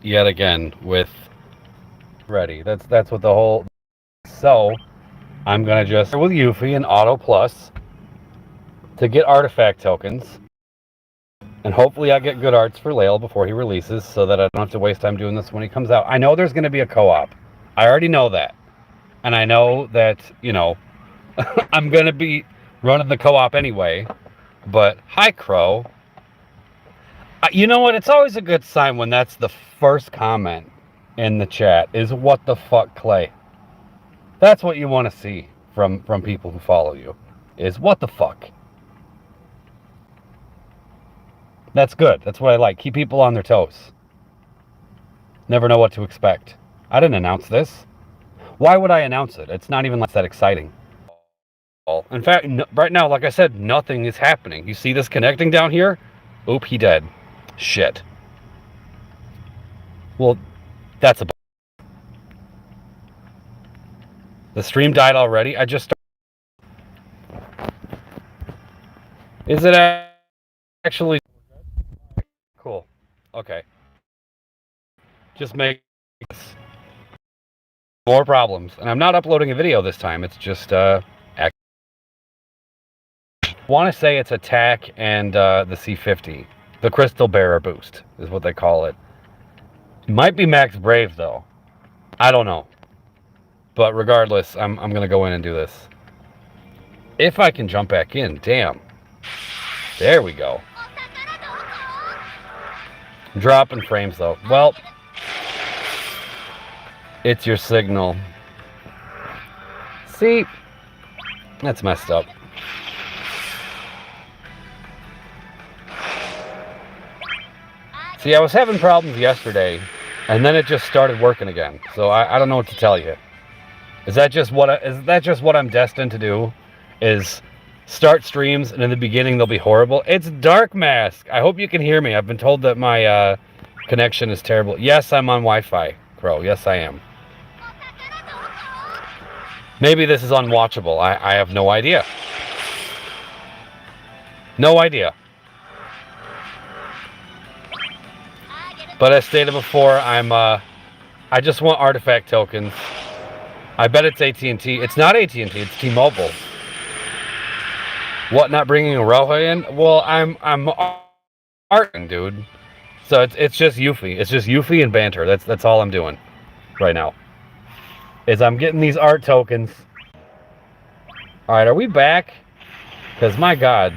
yet again with ready. That's what the whole. So I'm gonna just with Yuffie and Auto Plus to get artifact tokens, and hopefully I get good arts for Layle before he releases, so that I don't have to waste time doing this when he comes out. I know there's gonna be a co-op. I already know that, and I know that I'm gonna be running the co-op anyway. But hi, Crow. You know what? It's always a good sign when that's the first comment in the chat is what the fuck, Clay. That's what you want to see from people who follow you is what the fuck. That's good. That's what I like. Keep people on their toes. Never know what to expect. I didn't announce this. Why would I announce it? It's not even like that exciting. In fact, right now, like I said, nothing is happening. You see this connecting down here? Oop, he dead. Shit. Well, that's a... The stream died already? I just... Is it actually... Cool. Okay. Just make more problems. And I'm not uploading a video this time. It's just, want to say it's attack and the C50. The Crystal Bearer boost is what they call it. Might be Max Brave, though. I don't know. But regardless, I'm going to go in and do this. If I can jump back in. Damn. There we go. Dropping frames, though. Well, it's your signal. See? That's messed up. See, I was having problems yesterday, and then it just started working again. So I don't know what to tell you. Is that just what I'm destined to do? Is start streams and in the beginning they'll be horrible? It's Dark Mask. I hope you can hear me. I've been told that my connection is terrible. Yes, I'm on Wi-Fi, Crow. Yes, I am. Maybe this is unwatchable. I have no idea. No idea. But as stated before, I just want artifact tokens. I bet it's AT&T. It's not AT&T. It's T-Mobile. What? Not bringing Roja in? Well, I'm arting, dude. So it's just Yuffie. It's just Yuffie and banter. That's all I'm doing right now. Is I'm getting these art tokens. All right, are we back? Because my God.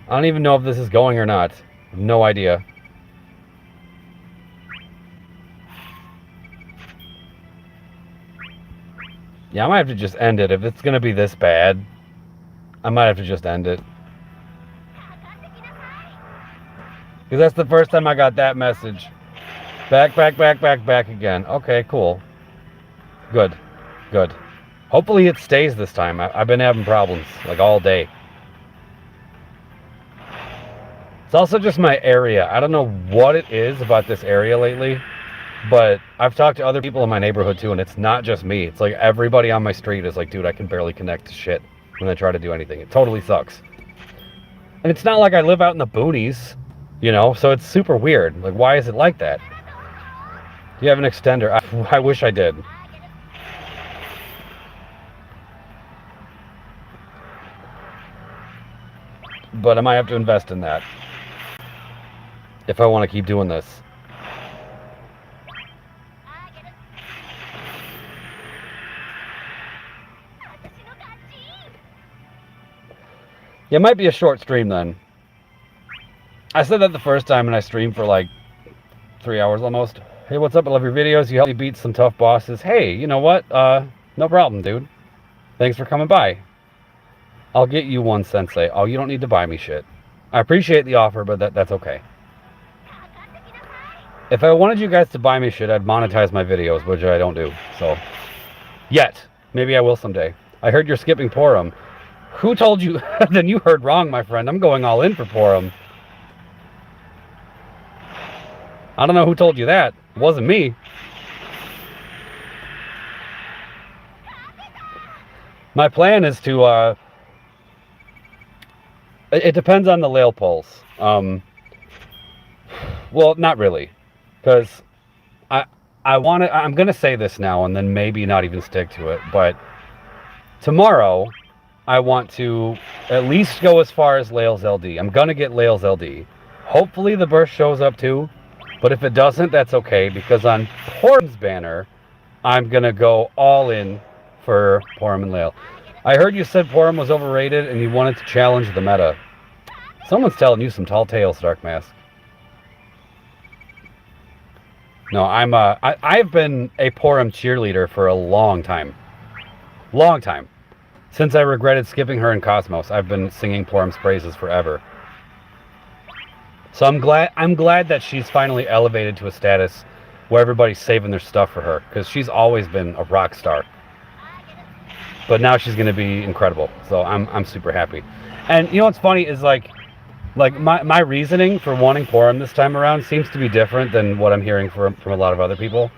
I don't even know if this is going or not. No idea. Yeah, I might have to just end it. If it's going to be this bad, I might have to just end it. Because that's the first time I got that message. Back again. Okay, cool. Good. Good. Hopefully it stays this time. I've been having problems, like, all day. It's also just my area. I don't know what it is about this area lately, but I've talked to other people in my neighborhood too, and it's not just me. It's like everybody on my street is like, dude, I can barely connect to shit when I try to do anything. It totally sucks. And it's not like I live out in the boonies, so it's super weird. Like, why is it like that? Do you have an extender? I wish I did. But I might have to invest in that if I want to keep doing this. Yeah, it might be a short stream then. I said that the first time and I streamed for like 3 hours almost. Hey, what's up? I love your videos. You helped me beat some tough bosses. Hey, you know what? No problem, dude. Thanks for coming by. I'll get you one, Sensei. Oh, you don't need to buy me shit. I appreciate the offer, but that's okay. If I wanted you guys to buy me shit, I'd monetize my videos, which I don't do. So, yet. Maybe I will someday. I heard you're skipping Porum. Who told you? Then you heard wrong, my friend. I'm going all in for Porum. I don't know who told you that. It wasn't me. My plan is to, it depends on the Layle polls. Well, not really, because I I'm gonna say this now and then maybe not even stick to it, but tomorrow I want to at least go as far as Layle's LD. I'm gonna get Layle's LD. Hopefully the burst shows up too, but if it doesn't, that's okay because on Porum's banner, I'm gonna go all in for Porum and Layle. I heard you said Porum was overrated and you wanted to challenge the meta. Someone's telling you some tall tales, Dark Mask. No, I've been a Porum cheerleader for a long time. Long time. Since I regretted skipping her in Cosmos, I've been singing Porum's praises forever. So I'm glad that she's finally elevated to a status where everybody's saving their stuff for her, because she's always been a rock star. But now she's gonna be incredible. So I'm super happy. And you know what's funny is like my reasoning for wanting Porum this time around seems to be different than what I'm hearing from a lot of other people.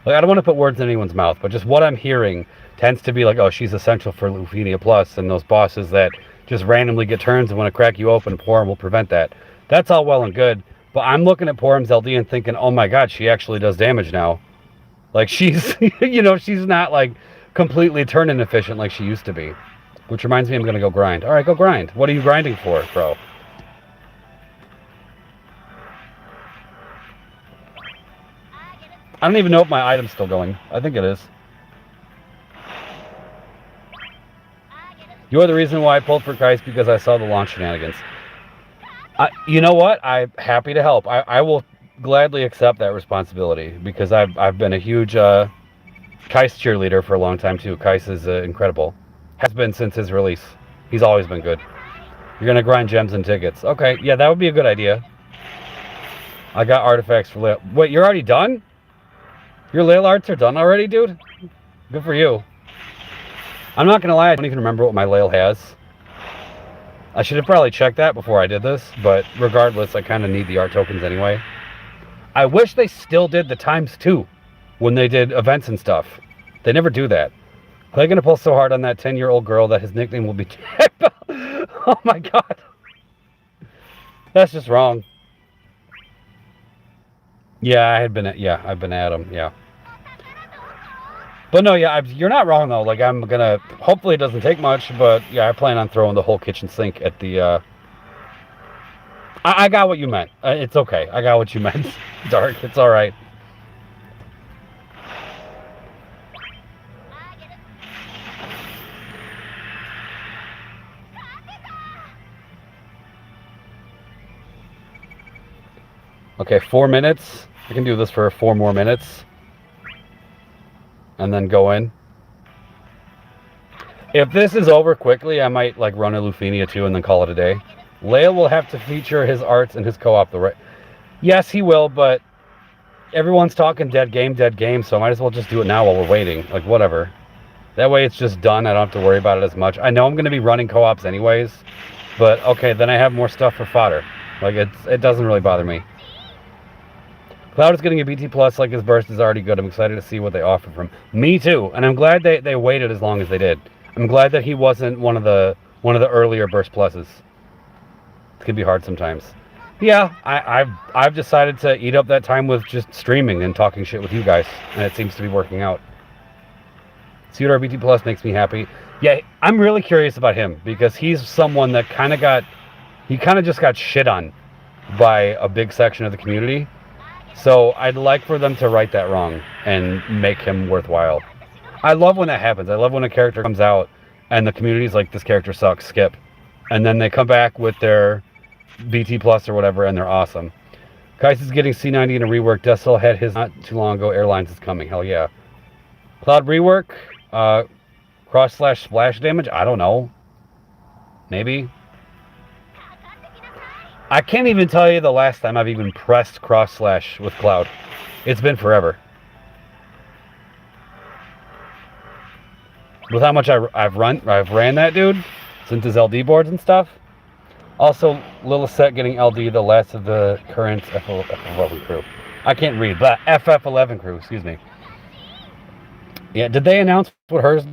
Like I don't want to put words in anyone's mouth, but just what I'm hearing tends to be like, oh, she's essential for Lufenia Plus, and those bosses that just randomly get turns and want to crack you open, Porum will prevent that. That's all well and good, but I'm looking at Porum's LD and thinking, oh my god, she actually does damage now. Like she's, you know, she's not like completely turn inefficient like she used to be. Which reminds me I'm going to go grind. All right, go grind. What are you grinding for, bro? I don't even know if my item's still going. I think it is. You're the reason why I pulled for Christ because I saw the launch shenanigans. You know what? I'm happy to help. I will gladly accept that responsibility because I've been a huge Kais cheerleader for a long time too. Kais is incredible. Has been since his release. He's always been good. You're going to grind gems and tickets. Okay, yeah, that would be a good idea. I got artifacts for Layle. Wait, you're already done? Your Layle arts are done already, dude? Good for you. I'm not going to lie, I don't even remember what my Layle has. I should have probably checked that before I did this, but regardless, I kind of need the art tokens anyway. I wish they still did the ×2 when they did events and stuff. They never do that. Clay gonna pull so hard on that 10-year-old girl that his nickname will be Oh my god. That's just wrong. Yeah, I've been at him, yeah. But no, yeah, you're not wrong though. Like I'm gonna, hopefully it doesn't take much, but yeah, I plan on throwing the whole kitchen sink at the, I got what you meant. It's okay. I got what you meant. Dark, it's all right. Okay, 4 minutes. I can do this for 4 more minutes. And then go in. If this is over quickly, I might like run a Lufenia too and then call it a day. Layle will have to feature his arts in his co-op the right. Yes, he will, but everyone's talking dead game, so I might as well just do it now while we're waiting. Like whatever. That way it's just done. I don't have to worry about it as much. I know I'm going to be running co-ops anyways, but okay, then I have more stuff for fodder. Like it doesn't really bother me. Cloud is getting a BT plus, like his burst is already good. I'm excited to see what they offer from him. Me too, and I'm glad they waited as long as they did. I'm glad that he wasn't one of the earlier burst pluses. It can be hard sometimes. Yeah, I've decided to eat up that time with just streaming and talking shit with you guys, and it seems to be working out. Cedar BT plus makes me happy. Yeah, I'm really curious about him because he's someone that kind of just got shit on by a big section of the community. So I'd like for them to right that wrong and make him worthwhile. I love when that happens. I love when a character comes out and the community's like, this character sucks, skip. And then they come back with their BT plus or whatever and they're awesome. Kais is getting C90 in a rework. Decil had his not too long ago. Airlines is coming. Hell yeah. Cloud rework. Cross/splash damage. I don't know. Maybe. I can't even tell you the last time I've even pressed / with Cloud. It's been forever. With how much I've ran that dude since his LD boards and stuff. Also, Lilith getting LD, the last of the current FF11 crew. I can't read, but FF11 crew, excuse me. Yeah, did they announce what hers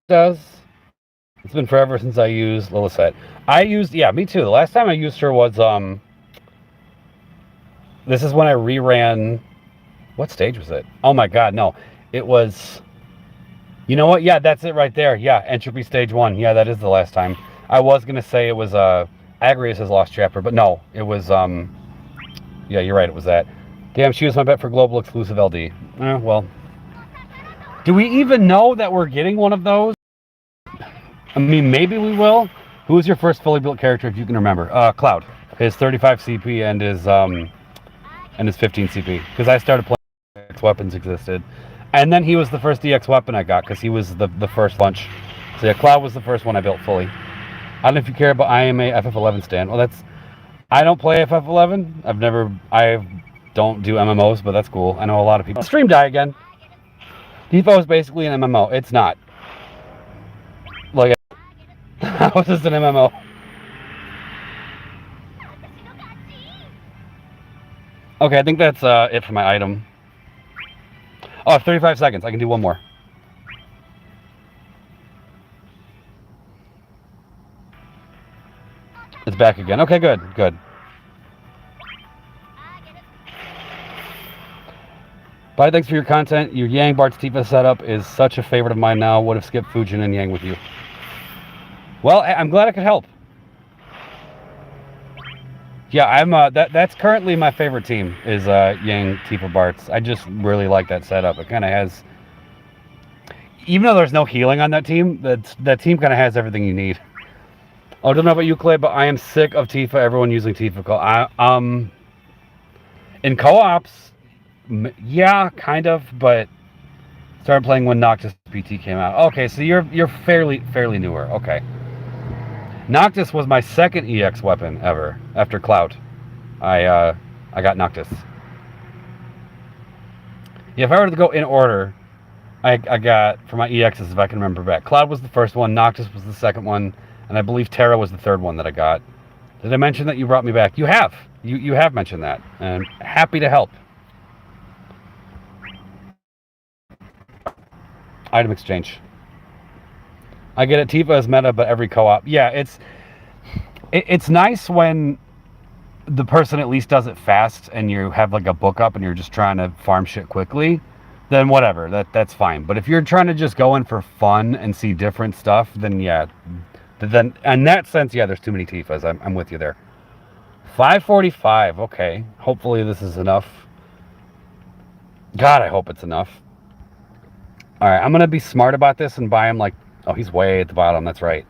does? It's been forever since I used Lilith. I used, yeah, me too. The last time I used her was, This is when I reran. What stage was it? Oh my god, no. It was. You know what? Yeah, that's it right there. Yeah, Entropy Stage 1. Yeah, that is the last time. I was gonna say it was Agrius' Lost Chapter, but no, it was yeah, you're right, it was that. Damn, she was my bet for global exclusive LD. Well. Do we even know that we're getting one of those? I mean, maybe we will. Who was your first fully built character, if you can remember? Cloud. His 35 CP and his 15 CP. Because I started playing DX weapons existed. And then he was the first DX weapon I got, because he was the first bunch. So yeah, Cloud was the first one I built fully. I don't know if you care, but I am a FF11 stan. Well, I don't play FF11. I don't do MMOs, but that's cool. I know a lot of people. Stream die again. DFFOO is basically an MMO. It's not. Like, how is this an MMO? Okay, I think that's it for my item. Oh, I have 35 seconds. I can do one more. It's back again. Okay, good, good. Bye, thanks for your content. Your Yang Bart's Tifa setup is such a favorite of mine now. Would have skipped Fujin and Yang with you. Well, I'm glad I could help. Yeah, I'm that's currently my favorite team is Yang Tifa Bart's. I just really like that setup. It kind of has, even though there's no healing on that team, that team kind of has everything you need. Oh, I don't know about you, Clay, but I am sick of Tifa. Everyone using Tifa. In co-ops, yeah, kind of, but started playing when Noctis PT came out. Okay, so you're fairly newer. Okay. Noctis was my second EX weapon ever after Cloud. I got Noctis. Yeah, if I were to go in order, I got for my EXs, if I can remember back. Cloud was the first one, Noctis was the second one, and I believe Terra was the third one that I got. Did I mention that you brought me back? You have. You have mentioned that, and I'm happy to help. Item exchange. I get it. Tifa is meta, but every co-op. Yeah, it's nice when the person at least does it fast, and you have like a book up, and you're just trying to farm shit quickly. Then whatever, that's fine. But if you're trying to just go in for fun and see different stuff, then yeah, then in that sense, yeah, there's too many Tifas. I'm with you there. 545. Okay, hopefully this is enough. God, I hope it's enough. All right, I'm gonna be smart about this and buy him like. Oh, he's way at the bottom. That's right.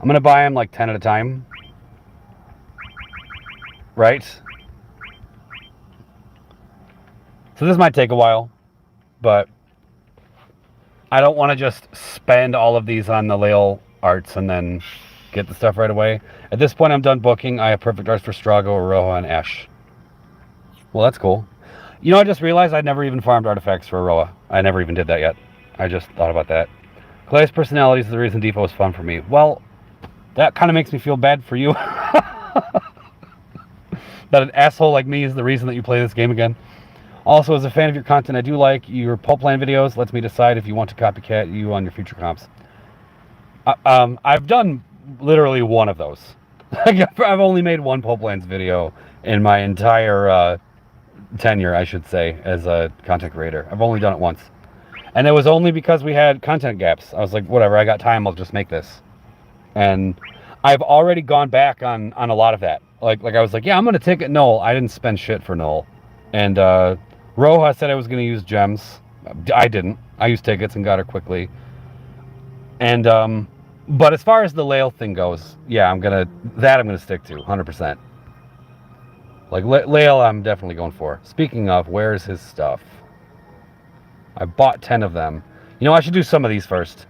I'm gonna buy him like 10 at a time. Right? So this might take a while, but I don't want to just spend all of these on the Layle arts and then get the stuff right away. At this point, I'm done booking. I have perfect arts for Strago, Aroha, and Ash. Well, that's cool. You know, I just realized I'd never even farmed artifacts for Aroha. I never even did that yet. I just thought about that. Clay's personality is the reason DFFOO is fun for me. Well, that kind of makes me feel bad for you. That an asshole like me is the reason that you play this game again. Also, as a fan of your content, I do like your pulp plan videos. Lets me decide if you want to copycat you on your future comps. I've done literally one of those. I've only made one pulp plans video in my entire tenure, I should say, as a content creator. I've only done it once. And it was only because we had content gaps. I was like, whatever, I got time, I'll just make this. And I've already gone back on a lot of that. Like I was like, yeah, I'm going to take it Null. I didn't spend shit for Null. And Roja said I was going to use gems. I didn't. I used tickets and got her quickly. And, but as far as the Layle thing goes, yeah, I'm going to stick to, 100%. Like, Layle, I'm definitely going for. Speaking of, where's his stuff? I bought 10 of them. You know, I should do some of these first.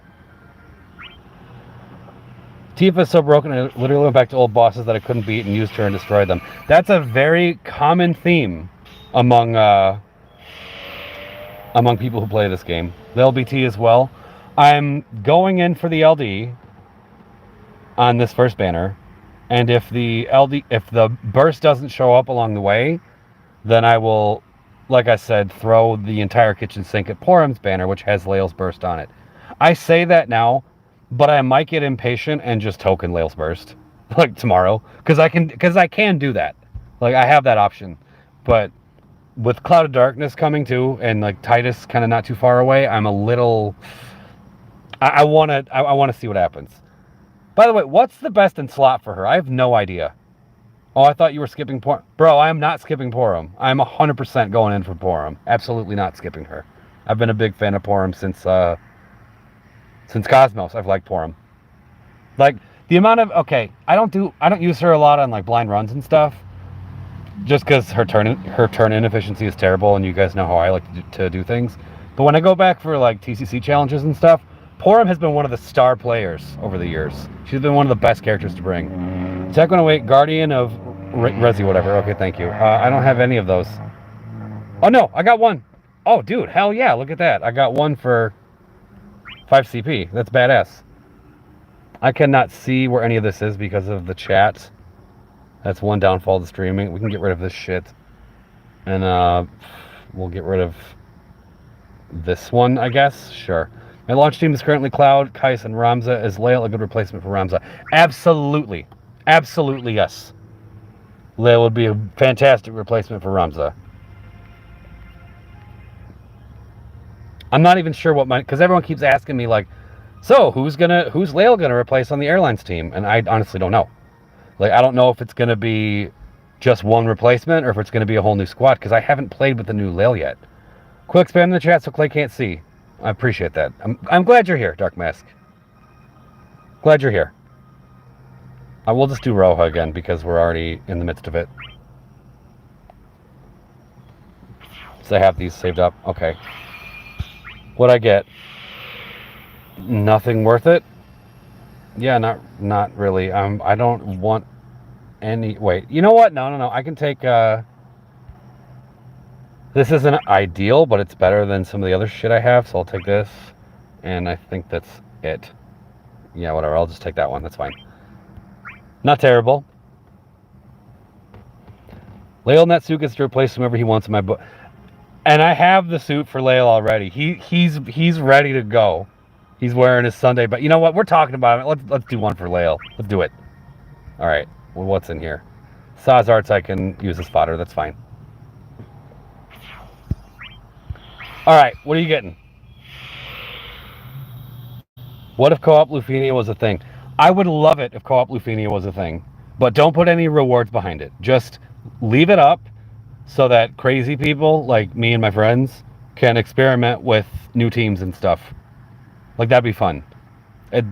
Tifa is so broken, I literally went back to old bosses that I couldn't beat and used her and destroyed them. That's a very common theme among people who play this game. The LBT as well. I'm going in for the LD on this first banner, and if the burst doesn't show up along the way, then I will, like I said, throw the entire kitchen sink at Porum's banner, which has Layle's burst on it. I say that now, but I might get impatient and just token Layle's burst like tomorrow, because I can do that. Like, I have that option. but with Cloud of Darkness coming too, and like Titus kind of not too far away, I'm a little. I want to see what happens. By the way, what's the best in slot for her? I have no idea. Oh, I thought you were skipping Porum. Bro, I am not skipping Porum. I'm 100% going in for Porum. Absolutely not skipping her. I've been a big fan of Porum since Cosmos. I've liked Porum. Like the amount of I don't use her a lot on like blind runs and stuff, just because her turn inefficiency is terrible, and you guys know how I like to do things. But when I go back for like TCC challenges and stuff, Porum has been one of the star players over the years. She's been one of the best characters to bring. Tech 108, Guardian of Resi, whatever. Okay, thank you. I don't have any of those. Oh no, I got one. Oh dude, hell yeah, look at that. I got one for 5 CP. That's badass. I cannot see where any of this is because of the chat. That's one downfall of the streaming. We can get rid of this shit. And we'll get rid of this one, I guess. Sure. My launch team is currently Cloud, Kais, and Ramza. Is Layle a good replacement for Ramza? Absolutely. Absolutely, yes. Layle would be a fantastic replacement for Ramza. I'm not even sure what because everyone keeps asking me like, so who's Layle gonna replace on the airlines team? And I honestly don't know. Like, I don't know if it's gonna be just one replacement or if it's gonna be a whole new squad, because I haven't played with the new Layle yet. Quick spam in the chat so Clay can't see. I appreciate that. I'm glad you're here, Dark Mask. Glad you're here. I will just do Roja again because we're already in the midst of it. So I have these saved up. Okay. What'd I get? Nothing worth it? Yeah, not really. I don't want any. Wait, you know what? No. I can take. This isn't ideal, but it's better than some of the other shit I have, so I'll take this. And I think that's it. Yeah, whatever. I'll just take that one. That's fine. Not terrible. Layle in that suit gets to replace whomever he wants in my book. And I have the suit for Layle already. He's ready to go. He's wearing his Sunday, but you know what? We're talking about it. Let's do one for Layle. Let's do it. All right. Well, what's in here? Saz Arts I can use as fodder. That's fine. All right. What are you getting? What if co-op Lufenia was a thing? I would love it if co-op Lufenia was a thing, but don't put any rewards behind it. Just leave it up so that crazy people like me and my friends can experiment with new teams and stuff. Like, that'd be fun.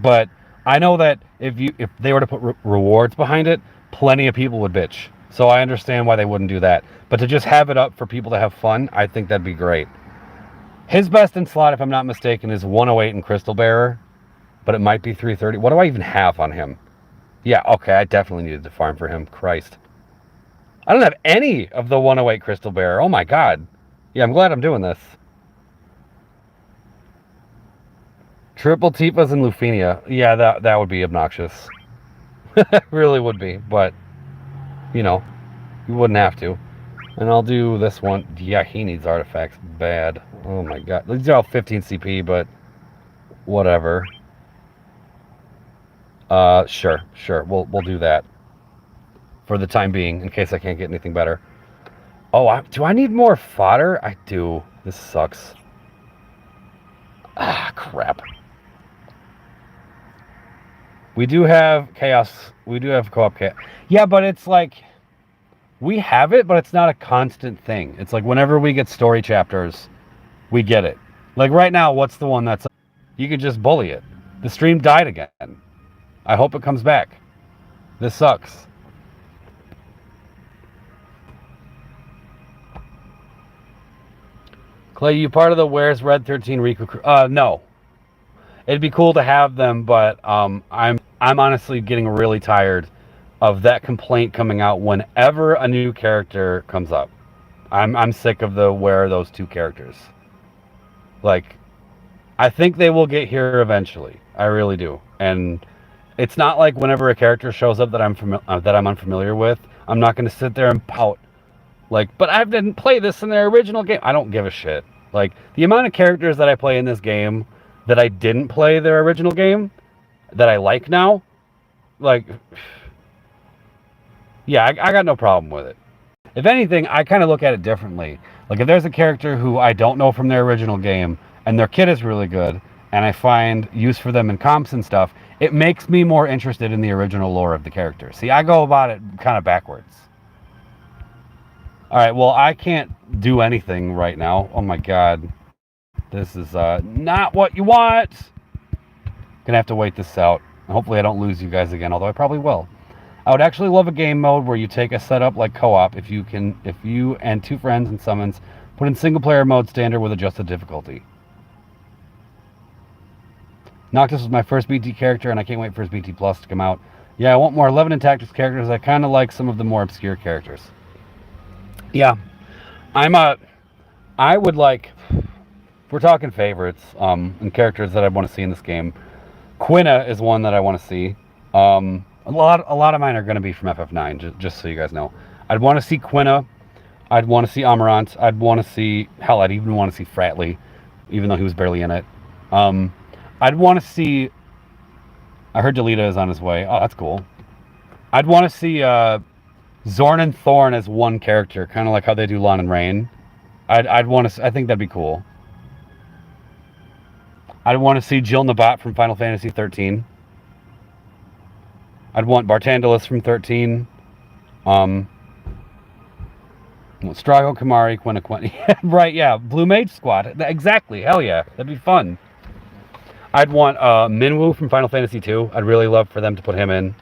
But I know that if they were to put rewards behind it, plenty of people would bitch. So I understand why they wouldn't do that. But to just have it up for people to have fun, I think that'd be great. His best in slot, if I'm not mistaken, is 108 and Crystal Bearer. But it might be 330. What do I even have on him? Yeah, okay, I definitely needed to farm for him. Christ. I don't have any of the 108 Crystal Bearer. Oh my god. Yeah, I'm glad I'm doing this. Triple Tifa's and Lufenia. Yeah, that would be obnoxious. Really would be, but you know, you wouldn't have to. And I'll do this one. Yeah, he needs artifacts bad. Oh my god. These are all 15 CP, but whatever. Sure. We'll do that for the time being, in case I can't get anything better. Oh, do I need more fodder? I do. This sucks. Ah, crap. We do have chaos. We do have co-op chaos. Yeah, but it's like, we have it, but it's not a constant thing. It's like whenever we get story chapters, we get it. Like right now, what's the one that's... You could just bully it. The stream died again. I hope it comes back. This sucks. Clay, you part of the Where's Red 13 recruit crew? No. It'd be cool to have them, but I'm honestly getting really tired of that complaint coming out whenever a new character comes up. I'm sick of the where are those two characters. Like, I think they will get here eventually. I really do. And it's not like whenever a character shows up that I'm unfamiliar with, I'm not going to sit there and pout. Like, but I didn't play this in their original game. I don't give a shit. Like, the amount of characters that I play in this game that I didn't play their original game, that I like now, like, yeah, I got no problem with it. If anything, I kind of look at it differently. Like if there's a character who I don't know from their original game and their kit is really good and I find use for them in comps and stuff, it makes me more interested in the original lore of the character. See, I go about it kind of backwards. All right, well, I can't do anything right now. Oh my god. This is not what you want. Gonna have to wait this out. Hopefully I don't lose you guys again, although I probably will. I would actually love a game mode where you take a setup like co-op if you and 2 friends and summons put in single player mode standard with adjusted difficulty. Noctis was my first BT character and I can't wait for his BT Plus to come out. Yeah, I want more 11 and Tactics characters. I kind of like some of the more obscure characters. Yeah, I would like, if we're talking favorites and characters that I want to see in this game, Quina is one that I want to see. A lot of mine are going to be from FF9, just so you guys know. I'd want to see Quina. I'd want to see Amarant. I'd want to see, hell, I'd even want to see Fratley, even though he was barely in it. I'd want to see, I heard Delita is on his way. Oh, that's cool. I'd want to see Zorn and Thorn as one character, kind of like how they do Lon and Rain. I'd want to, I think that'd be cool. I'd want to see Jill Nabat from Final Fantasy 13. I'd want Bartandalis from 13. Strago, Kamari, Quina. Right, yeah. Blue Mage Squad. Exactly. Hell yeah. That'd be fun. I'd want Minwoo from Final Fantasy 2. I'd really love for them to put him in.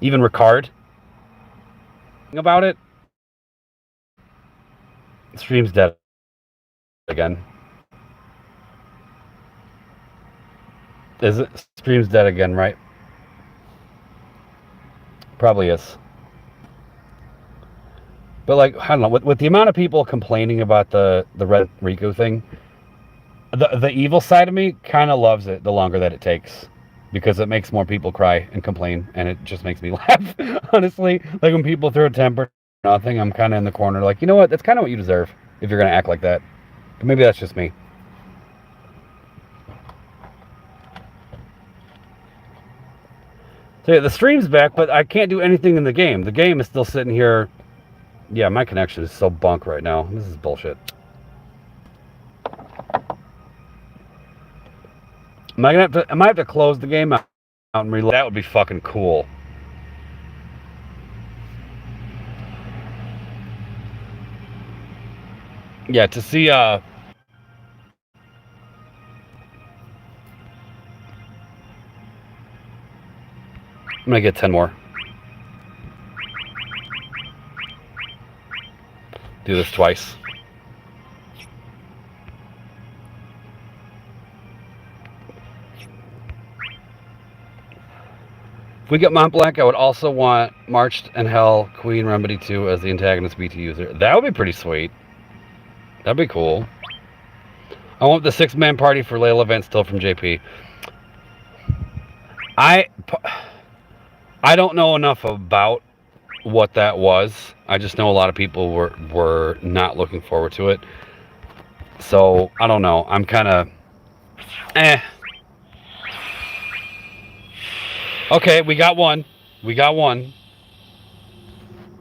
Even Ricard. About it. Stream's dead again. Is it? Stream's dead again, right? Probably is. But like, I don't know, with the amount of people complaining about the Red Riku thing, the evil side of me kind of loves it the longer that it takes. Because it makes more people cry and complain, and it just makes me laugh, honestly. Like when people throw a temper nothing, I'm kind of in the corner like, you know what, that's kind of what you deserve if you're going to act like that. But maybe that's just me. So yeah, the stream's back, but I can't do anything in the game. The game is still sitting here. Yeah, my connection is so bunk right now. This is bullshit. I might have to close the game out and reload. That would be fucking cool. Yeah, to see I'm gonna get 10 more. Do this twice. If we get Mont Blanc, I would also want Marched and Hell, Queen Remedy 2 as the antagonist BT user. That would be pretty sweet. That'd be cool. I want the 6-man party for Layle event still from JP. I don't know enough about what that was. I just know a lot of people were not looking forward to it. So, I don't know. I'm kind of Okay, we got one. We got one.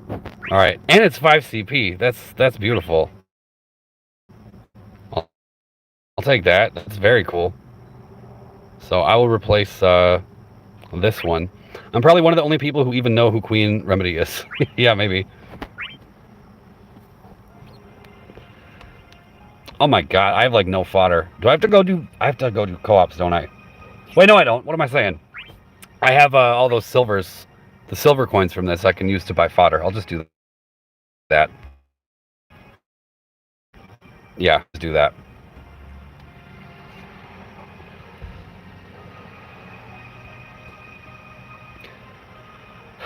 All right, and it's 5 CP. That's beautiful. I'll take that. That's very cool. So I will replace this one. I'm probably one of the only people who even know who Queen Remedy is. Yeah, maybe. Oh my god, I have like no fodder. Do I have to go do co-ops, don't I? Wait, no I don't. What am I saying? I have all those silvers, the silver coins from this I can use to buy fodder. I'll just do that. Yeah, just do that.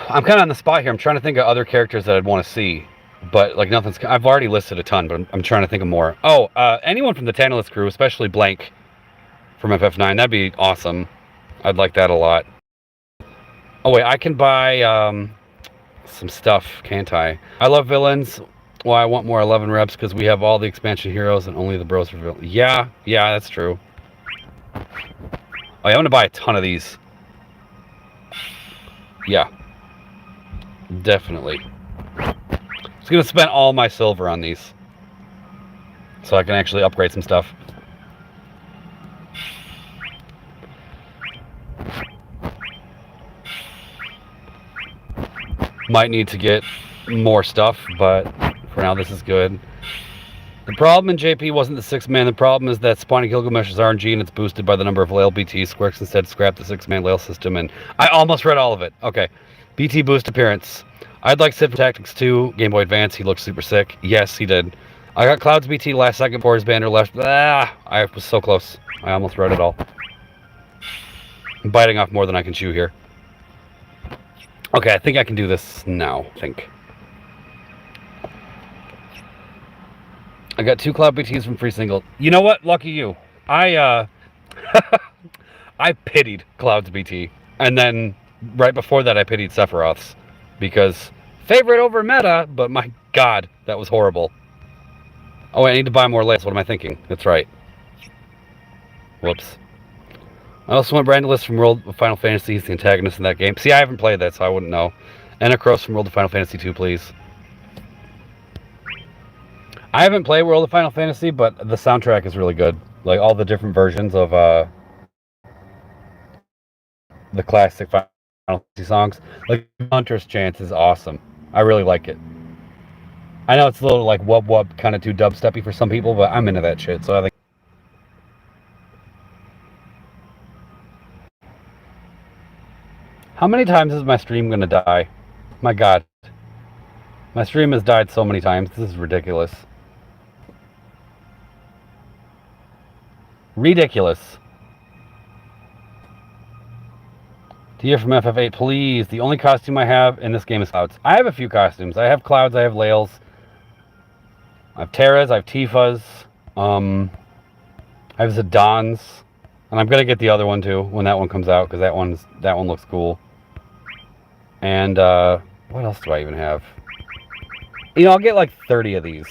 I'm kind of on the spot here. I'm trying to think of other characters that I'd want to see, but like nothing's. I've already listed a ton, but I'm trying to think of more. Oh, anyone from the Tantalus crew, especially Blank from FF9, that'd be awesome. I'd like that a lot. Oh wait, I can buy some stuff, can't I? I love villains. Well, I want more 11 reps because we have all the expansion heroes and only the bros for villains. Yeah, that's true. Oh yeah, I'm gonna buy a ton of these. Yeah. Definitely. Just gonna spend all my silver on these, so I can actually upgrade some stuff. Might need to get more stuff, but for now this is good. The problem in JP wasn't the 6-man. The problem is that spawning Gilgamesh is RNG and it's boosted by the number of Layle BTs. Squirks instead scrapped the 6-man Layle system, and I almost read all of it. Okay. BT boost appearance. I'd like Sid from Tactics 2, Game Boy Advance. He looks super sick. Yes, he did. I got Cloud's BT last second before his banner left. I was so close. I almost read it all. I'm biting off more than I can chew here. Okay, I think I can do this now, I think. I got 2 Cloud BTs from free single. You know what? Lucky you. I pitied Cloud's BT. And then right before that I pitied Sephiroth's. Because favorite over meta, but my god, that was horrible. Oh, I need to buy more Layles. What am I thinking? That's right. Whoops. I also want Brandilis from World of Final Fantasy. He's the antagonist in that game. See, I haven't played that, so I wouldn't know. Enacros from World of Final Fantasy 2, please. I haven't played World of Final Fantasy, but the soundtrack is really good. Like, all the different versions of the classic Final Fantasy songs. Like, Hunter's Chance is awesome. I really like it. I know it's a little, like, wub-wub, kind of too dubsteppy for some people, but I'm into that shit, so I think... How many times is my stream gonna die? My god. My stream has died so many times. This is ridiculous. Ridiculous. Tia from FF8, please. The only costume I have in this game is Clouds. I have a few costumes. I have Clouds, I have Layles. I have Terras, I have Tifa's. I have Zidans. And I'm gonna get the other one too when that one comes out, because that one looks cool. And what else do I even have? You know, I'll get like 30 of these.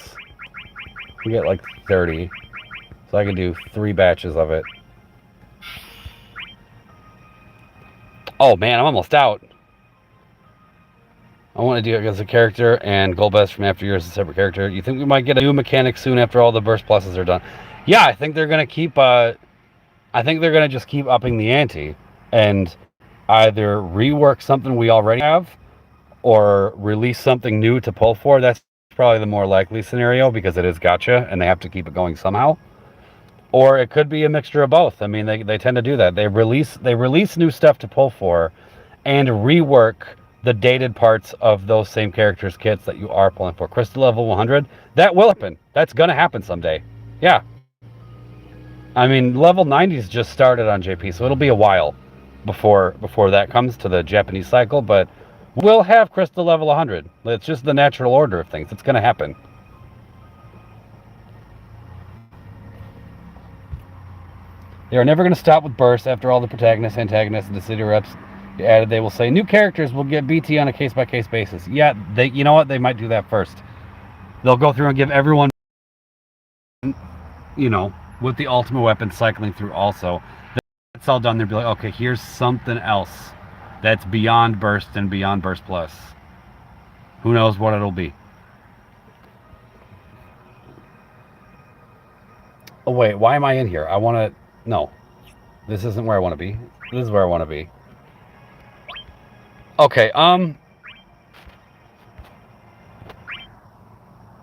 I'll get like 30. So I can do 3 batches of it. Oh man, I'm almost out. I want to do it as a character, and Golbez from After Years is a separate character. You think we might get a new mechanic soon after all the burst pluses are done? Yeah, I think they're gonna keep. I think they're gonna just keep upping the ante, and either rework something we already have, or release something new to pull for. That's probably the more likely scenario, because it is gacha, and they have to keep it going somehow. Or it could be a mixture of both. I mean, they tend to do that. They release new stuff to pull for, and rework the dated parts of those same characters' kits that you are pulling for. Crystal level 100, that will happen. That's gonna happen someday. Yeah. I mean, level 90s just started on JP, so it'll be a while before that comes to the Japanese cycle, but we'll have Crystal level 100. It's just the natural order of things. It's gonna happen. They are never going to stop with bursts after all the protagonists, antagonists, and the city reps added. They will say new characters will get BT on a case-by-case basis. Yeah, you know what? They might do that first. They'll go through and give everyone, you know, with the ultimate weapon cycling through also. That's all done. They'll be like, okay, here's something else that's beyond burst and beyond burst plus. Who knows what it'll be? Oh, wait, why am I in here? I want to... No, this isn't where I want to be. This is where I want to be. Okay,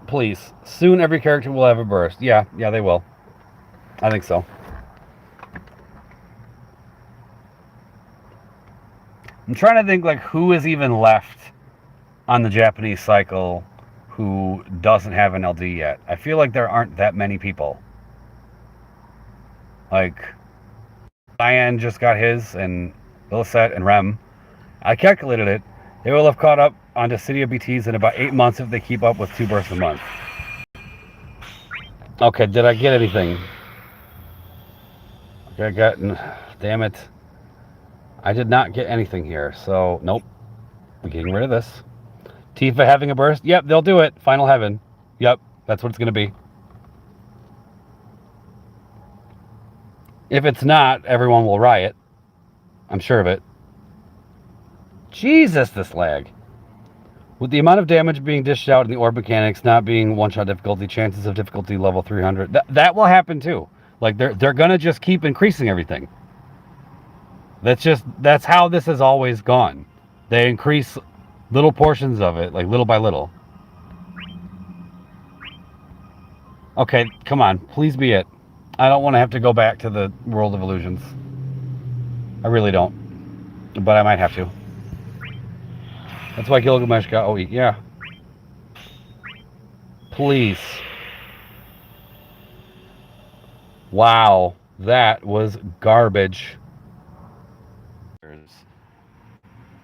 please. Soon every character will have a burst. Yeah, they will. I think so. I'm trying to think, like, who is even left on the Japanese cycle who doesn't have an LD yet. I feel like there aren't that many people. Like, Diane just got his, and Illicet and Rem. I calculated it. They will have caught up onto City of BTs in about 8 months if they keep up with 2 bursts a month. Okay, did I get anything? Okay, damn it. I did not get anything here, so nope. We're getting rid of this. Tifa having a burst? Yep, they'll do it. Final Heaven. Yep, that's what it's going to be. If it's not, everyone will riot. I'm sure of it. Jesus, this lag. With the amount of damage being dished out and the orb mechanics not being one-shot difficulty, chances of difficulty level 300, that will happen too. Like they're gonna just keep increasing everything. That's how this has always gone. They increase little portions of it, like little by little. Okay, come on, please be it. I don't want to have to go back to the World of Illusions. I really don't, but I might have to. That's why Gilgamesh got OE. Yeah. Please. Wow, that was garbage.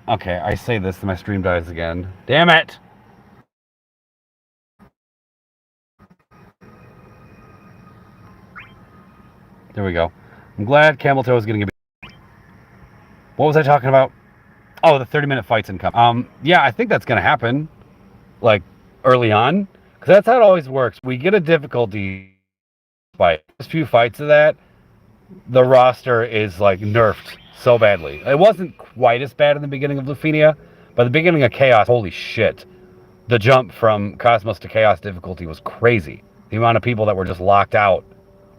Okay, I say this and my stream dies again. Damn it! There we go. I'm glad Camel Toe is getting a bit. What was I talking about? Oh, the 30-minute fights income. Yeah, I think that's going to happen, like, early on. Because that's how it always works. We get a difficulty fight. First few fights of that, the roster is, like, nerfed so badly. It wasn't quite as bad in the beginning of Lufenia, but the beginning of Chaos, holy shit. The jump from Cosmos to Chaos difficulty was crazy. The amount of people that were just locked out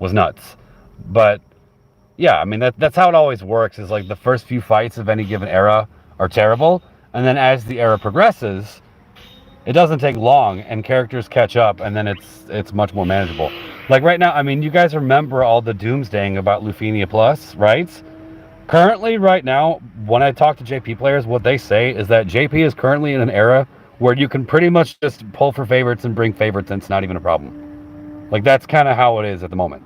was nuts. But, yeah, I mean, that's how it always works, is, like, the first few fights of any given era are terrible, and then as the era progresses, it doesn't take long, and characters catch up, and then it's much more manageable. Like right now, I mean, you guys remember all the doomsdaying about Lufenia Plus, right? Currently, right now, when I talk to JP players, what they say is that JP is currently in an era where you can pretty much just pull for favorites and bring favorites, and it's not even a problem. Like, that's kind of how it is at the moment.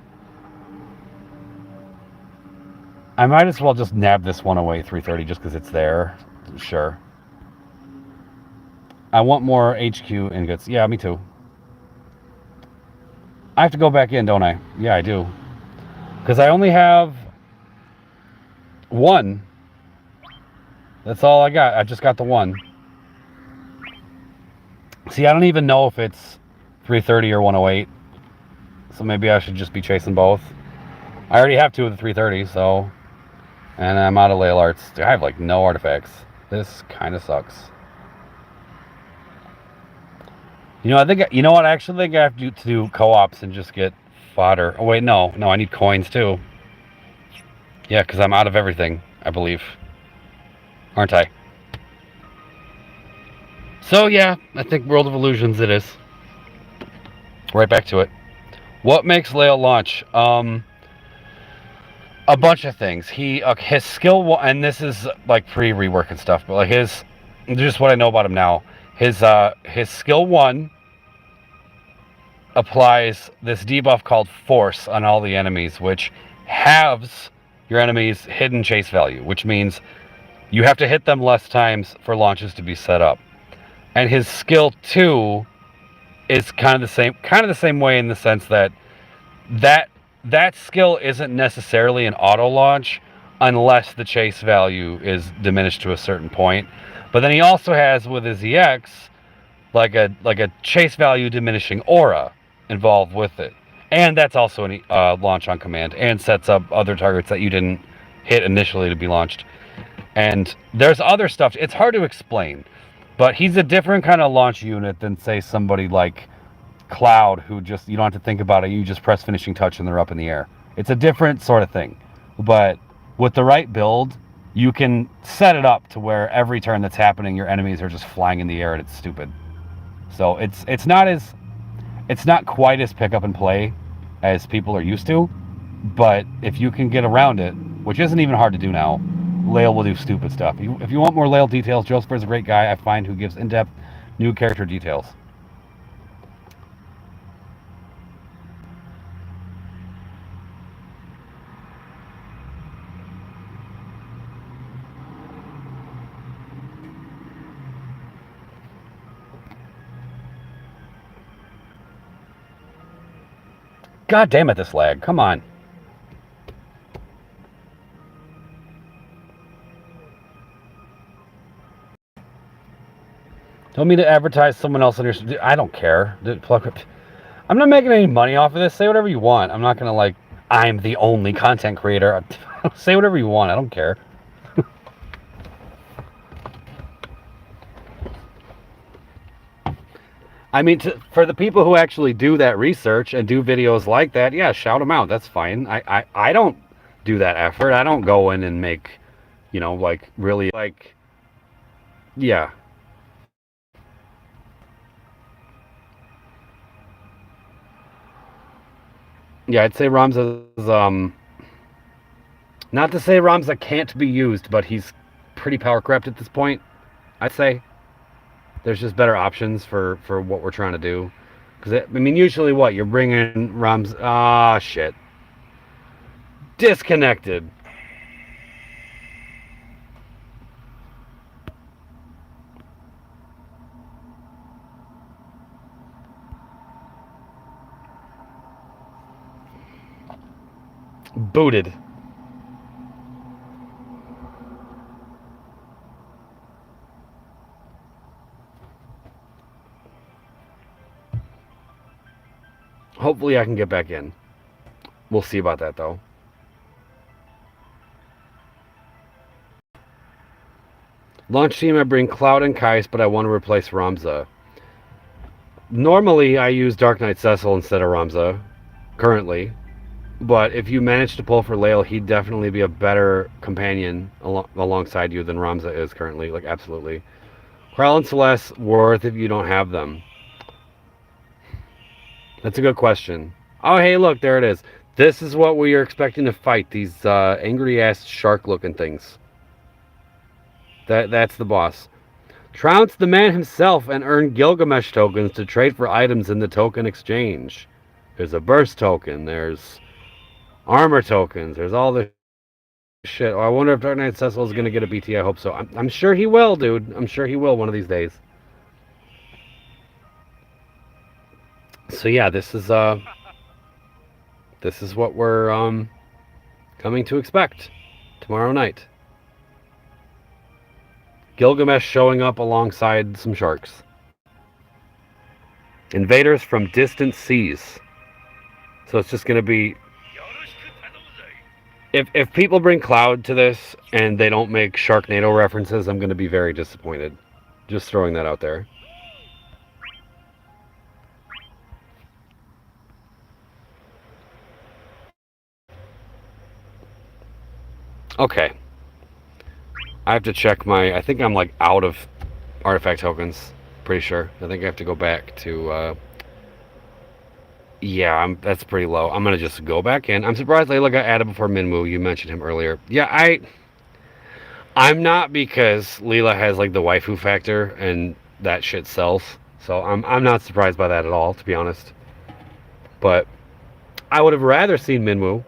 I might as well just nab this one away 330 just because it's there. Sure. I want more HQ ingots. Yeah, me too. I have to go back in, don't I? Yeah, I do. Because I only have one. That's all I got. I just got the one. See, I don't even know if it's 330 or 108. So maybe I should just be chasing both. I already have two of the 330, so... And I'm out of Layle arts. I have, like, no artifacts. This kind of sucks. You know, you know what? I actually think I have to do co-ops and just get fodder. Oh, wait, no. No, I need coins, too. Yeah, because I'm out of everything, I believe. Aren't I? So, yeah, I think World of Illusions it is. Right back to it. What makes Layle launch? A bunch of things. His skill, and this is like pre-rework and stuff, but like just what I know about him now. His skill 1 applies this debuff called Force on all the enemies, which halves your enemy's hidden chase value, which means you have to hit them less times for launches to be set up. And his skill 2 is kind of the same way in the sense that skill isn't necessarily an auto launch unless the chase value is diminished to a certain point. But then he also has with his EX like a chase value diminishing aura involved with it, and that's also a launch on command and sets up other targets that you didn't hit initially to be launched. And there's other stuff. It's hard to explain, but he's a different kind of launch unit than say somebody like Cloud, who just, you don't have to think about it, you just press finishing touch and they're up in the air. It's a different sort of thing, but with the right build you can set it up to where every turn that's happening your enemies are just flying in the air and it's stupid. So it's not quite as pick up and play as people are used to, but if you can get around it, which isn't even hard to do now, Layle will do stupid stuff. If you want more Layle details, Joseph is a great guy I find who gives in-depth new character details. God damn it, this lag. Come on. Don't mean to advertise someone else on your... I don't care. I'm not making any money off of this. Say whatever you want. I'm not going to, like, I'm the only content creator. Say whatever you want. I don't care. I mean, for the people who actually do that research and do videos like that, yeah, shout them out. That's fine. I don't do that effort. I don't go in and make, like really like, yeah. Yeah, I'd say Ramza's, not to say Ramza can't be used, but he's pretty power crept at this point, I'd say. There's just better options for what we're trying to do. Because, I mean, usually what? You're bringing Ramza... Ah, shit. Disconnected. Booted. Hopefully I can get back in. We'll see about that, though. Launch team, I bring Cloud and Kais, but I want to replace Ramza. Normally, I use Dark Knight Cecil instead of Ramza, currently. But if you manage to pull for Layle, he'd definitely be a better companion alongside you than Ramza is currently. Like, absolutely. Krell and Celeste, worth if you don't have them. That's a good question. Oh, hey, look, there it is. This is what we are expecting to fight, these angry-ass shark-looking things. That's the boss. Trounce the man himself and earn Gilgamesh tokens to trade for items in the token exchange. There's a burst token, there's armor tokens, there's all this shit. Oh, I wonder if Dark Knight Cecil is going to get a BT. I hope so. I'm sure he will, dude. I'm sure he will one of these days. So yeah, this is what we're coming to expect tomorrow night. Gilgamesh showing up alongside some sharks. Invaders from distant seas. So it's just going to be... If people bring Cloud to this and they don't make Sharknado references, I'm going to be very disappointed. Just throwing that out there. Okay. I have to check I think I'm like out of artifact tokens. Pretty sure. I think I have to go back to... yeah, that's pretty low. I'm going to just go back in. I'm surprised Layla got added before Minwoo. You mentioned him earlier. Yeah, I'm not, because Leela has like the waifu factor and that shit sells. So I'm not surprised by that at all, to be honest. But I would have rather seen Minwoo.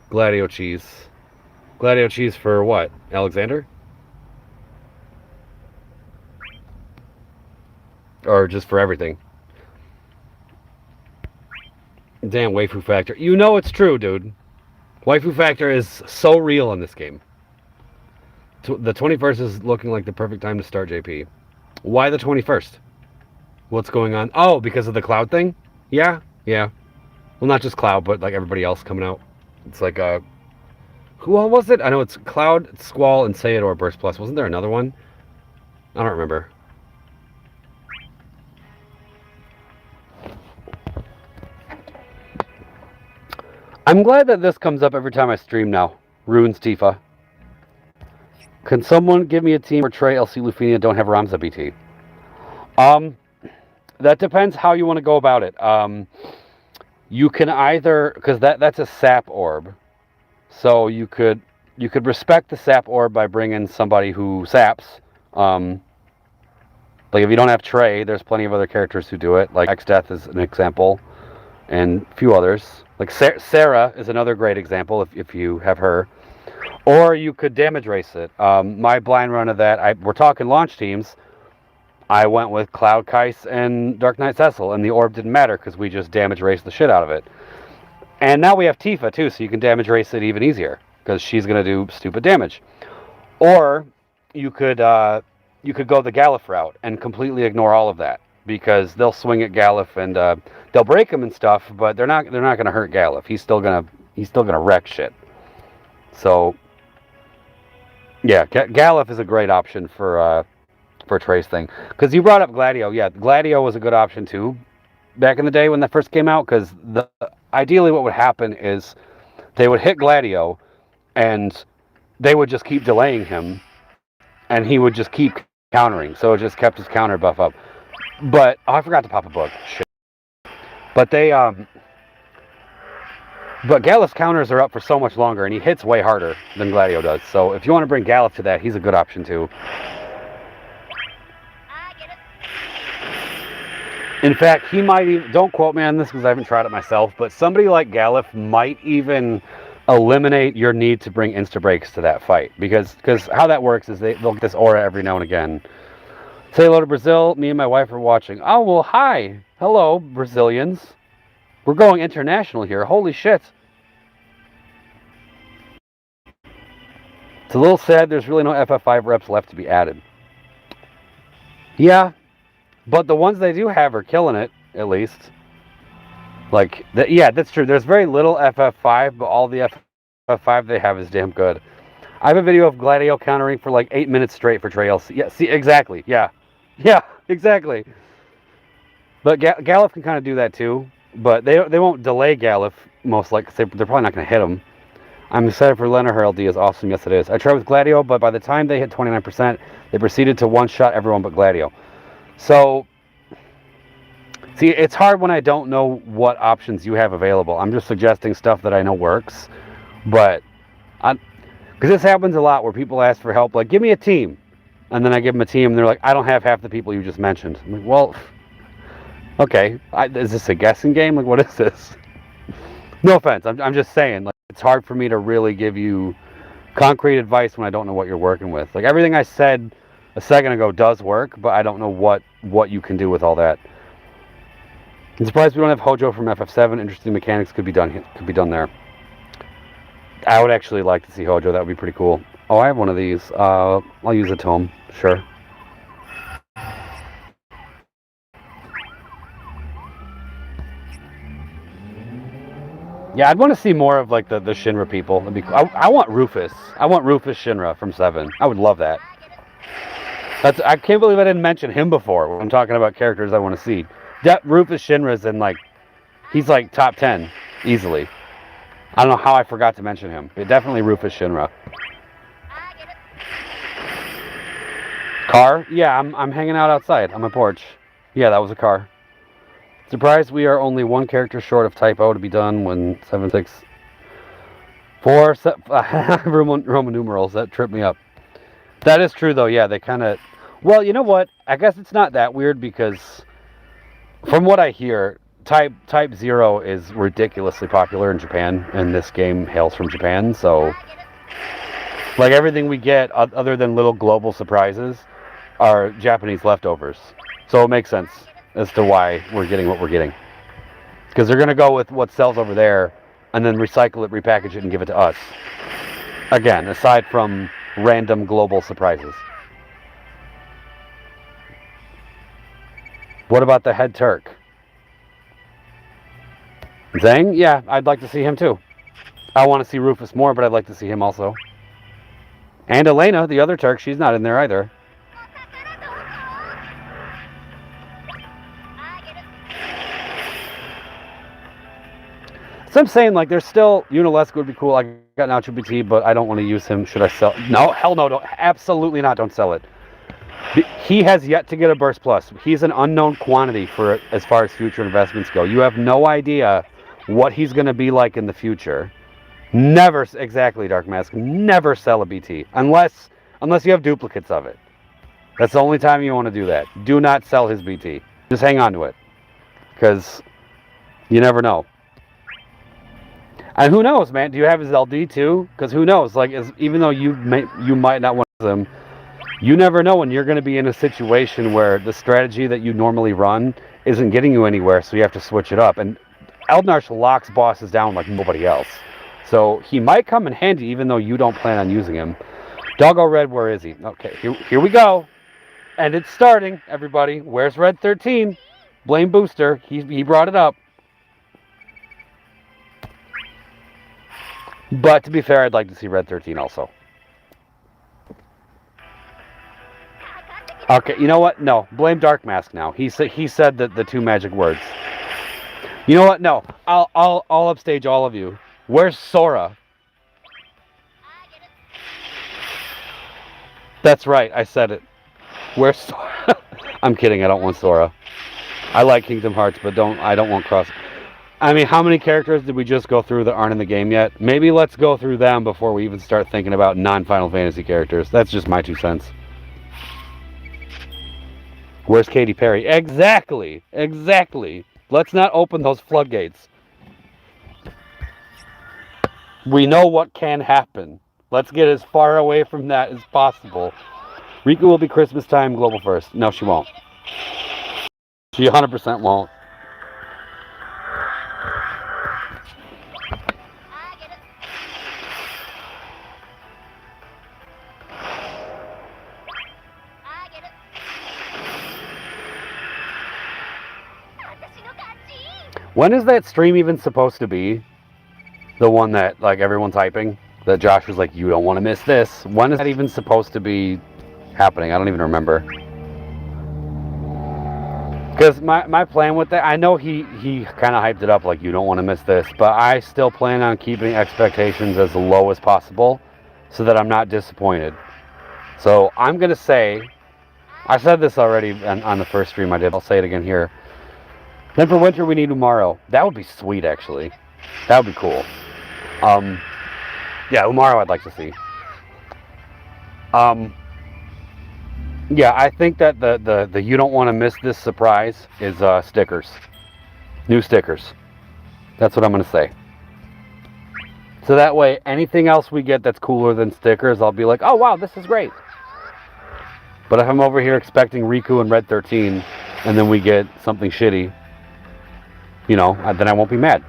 Gladio cheese. Gladio cheese for what? Alexander? Or just for everything? Damn, waifu factor. You know it's true, dude. Waifu factor is so real in this game. The 21st is looking like the perfect time to start JP. Why the 21st? What's going on? Oh, because of the Cloud thing? Yeah. Well, not just Cloud, but like everybody else coming out. It's like, who all was it? I know it's Cloud, Squall, and Sayador Burst Plus. Wasn't there another one? I don't remember. I'm glad that this comes up every time I stream now. Runes Tifa. Can someone give me a team where Trey, LC, Lufenia don't have Ramza BT? That depends how you want to go about it. You can either, because that's a sap orb, so you could respect the sap orb by bringing somebody who saps. Like if you don't have Trey, there's plenty of other characters who do it. Like X Death is an example, and a few others. Like Sarah is another great example if you have her. Or you could damage race it. My blind run of that, we're talking launch teams. I went with Cloud, Kais, and Dark Knight Cecil, and the orb didn't matter because we just damage raced the shit out of it. And now we have Tifa too, so you can damage race it even easier because she's going to do stupid damage. Or you could go the Galif route and completely ignore all of that because they'll swing at Galif and they'll break him and stuff, but they're not going to hurt Galif. He's still gonna wreck shit. So yeah, Galif is a great option for for a trace thing. Because you brought up Gladio. Yeah, Gladio was a good option too back in the day when that first came out. Because ideally what would happen is they would hit Gladio and they would just keep delaying him and he would just keep countering. So it just kept his counter buff up. But, oh, I forgot to pop a book. Shit. But but Galif's counters are up for so much longer, and he hits way harder than Gladio does. So if you want to bring Galif to that, he's a good option too. In fact, he might even, don't quote me on this because I haven't tried it myself, but somebody like Galif might even eliminate your need to bring insta-breaks to that fight. Because how that works is they'll get this aura every now and again. Say hello to Brazil. Me and my wife are watching. Oh, well, hi. Hello, Brazilians. We're going international here. Holy shit. It's a little sad there's really no FF5 reps left to be added. Yeah, but the ones they do have are killing it, at least. Like, yeah, that's true. There's very little FF5, but all the FF5 they have is damn good. I have a video of Gladio countering for like 8 minutes straight for Trails. Yeah, see, exactly. Yeah. Yeah, exactly. But Galif can kind of do that too. But they won't delay Galif, most likely. They're probably not going to hit him. I'm excited for Leonard LD is awesome. Yes, it is. I tried with Gladio, but by the time they hit 29%, they proceeded to one-shot everyone but Gladio. So, see, it's hard when I don't know what options you have available. I'm just suggesting stuff that I know works. But, because this happens a lot where people ask for help, like, give me a team. And then I give them a team, and they're like, I don't have half the people you just mentioned. I'm like, well, okay, is this a guessing game? Like, what is this? No offense, I'm just saying, like, it's hard for me to really give you concrete advice when I don't know what you're working with. Like, everything I said a second ago does work, but I don't know what you can do with all that. I'm surprised we don't have Hojo from FF7. Interesting mechanics could be done there. I would actually like to see Hojo. That would be pretty cool. Oh, I have one of these. I'll use a tome. Sure. Yeah, I'd want to see more of like the Shinra people. That'd be cool. I want Rufus. I want Rufus Shinra from 7. I would love that. I can't believe I didn't mention him before when I'm talking about characters I want to see. Rufus Shinra's in like, he's like top 10 easily. I don't know how I forgot to mention him. But definitely Rufus Shinra. Car? Yeah, I'm hanging out outside on my porch. Yeah, that was a car. Surprised we are only one character short of type O to be done when 764 Roman numerals. That tripped me up. That is true though. Yeah, they kind of. Well, you know what? I guess it's not that weird because, from what I hear, Type 0 is ridiculously popular in Japan, and this game hails from Japan. So, like everything we get, other than little global surprises, are Japanese leftovers. So it makes sense as to why we're getting what we're getting. Because they're going to go with what sells over there, and then recycle it, repackage it, and give it to us. Again, aside from random global surprises. What about the head Turk? Zhang? Yeah, I'd like to see him too. I want to see Rufus more, but I'd like to see him also. And Elena, the other Turk, she's not in there either. So I'm saying, like, there's still, Unilescu would be cool. I got Nacho BT, but I don't want to use him. Should I sell? No, hell no, don't, absolutely not, don't sell it. He has yet to get a Burst Plus. He's an unknown quantity for as far as future investments go. You have no idea what he's going to be like in the future. Never, exactly, Dark Mask, never sell a BT. Unless you have duplicates of it. That's the only time you want to do that. Do not sell his BT. Just hang on to it. Because you never know. And who knows, man? Do you have his LD too? Because who knows? Like, even though you might not want them, you never know when you're going to be in a situation where the strategy that you normally run isn't getting you anywhere, so you have to switch it up. And Eldnarsh locks bosses down like nobody else. So he might come in handy even though you don't plan on using him. Doggo Red, where is he? Okay, here we go. And it's starting, everybody. Where's Red 13? Blame Booster. He brought it up. But to be fair, I'd like to see Red 13 also. Okay, you know what? No, blame Dark Mask now. He said that the two magic words. You know what? No, I'll upstage all of you. Where's Sora? That's right, I said it. Where's Sora? I'm kidding. I don't want Sora. I like Kingdom Hearts, but I don't want Cross. I mean, how many characters did we just go through that aren't in the game yet? Maybe let's go through them before we even start thinking about non-Final Fantasy characters. That's just my 2 cents. Where's Katy Perry? Exactly. Exactly. Let's not open those floodgates. We know what can happen. Let's get as far away from that as possible. Riku will be Christmas time global first. No, she won't. She 100% won't. When is that stream even supposed to be? The one that, like, everyone's hyping? That Josh was like, you don't want to miss this. When is that even supposed to be happening? I don't even remember. Because my plan with that, I know he kind of hyped it up like, you don't want to miss this, but I still plan on keeping expectations as low as possible so that I'm not disappointed. So I'm going to say, I said this already on the first stream I did, I'll say it again here. Then for winter we need Umaro. That would be sweet, actually. That would be cool. Yeah, Umaro I'd like to see. Yeah, I think that the you don't want to miss this surprise is stickers. New stickers. That's what I'm going to say. So that way, anything else we get that's cooler than stickers, I'll be like, oh wow, this is great. But if I'm over here expecting Riku and Red 13, and then we get something shitty, you know, then I won't be mad.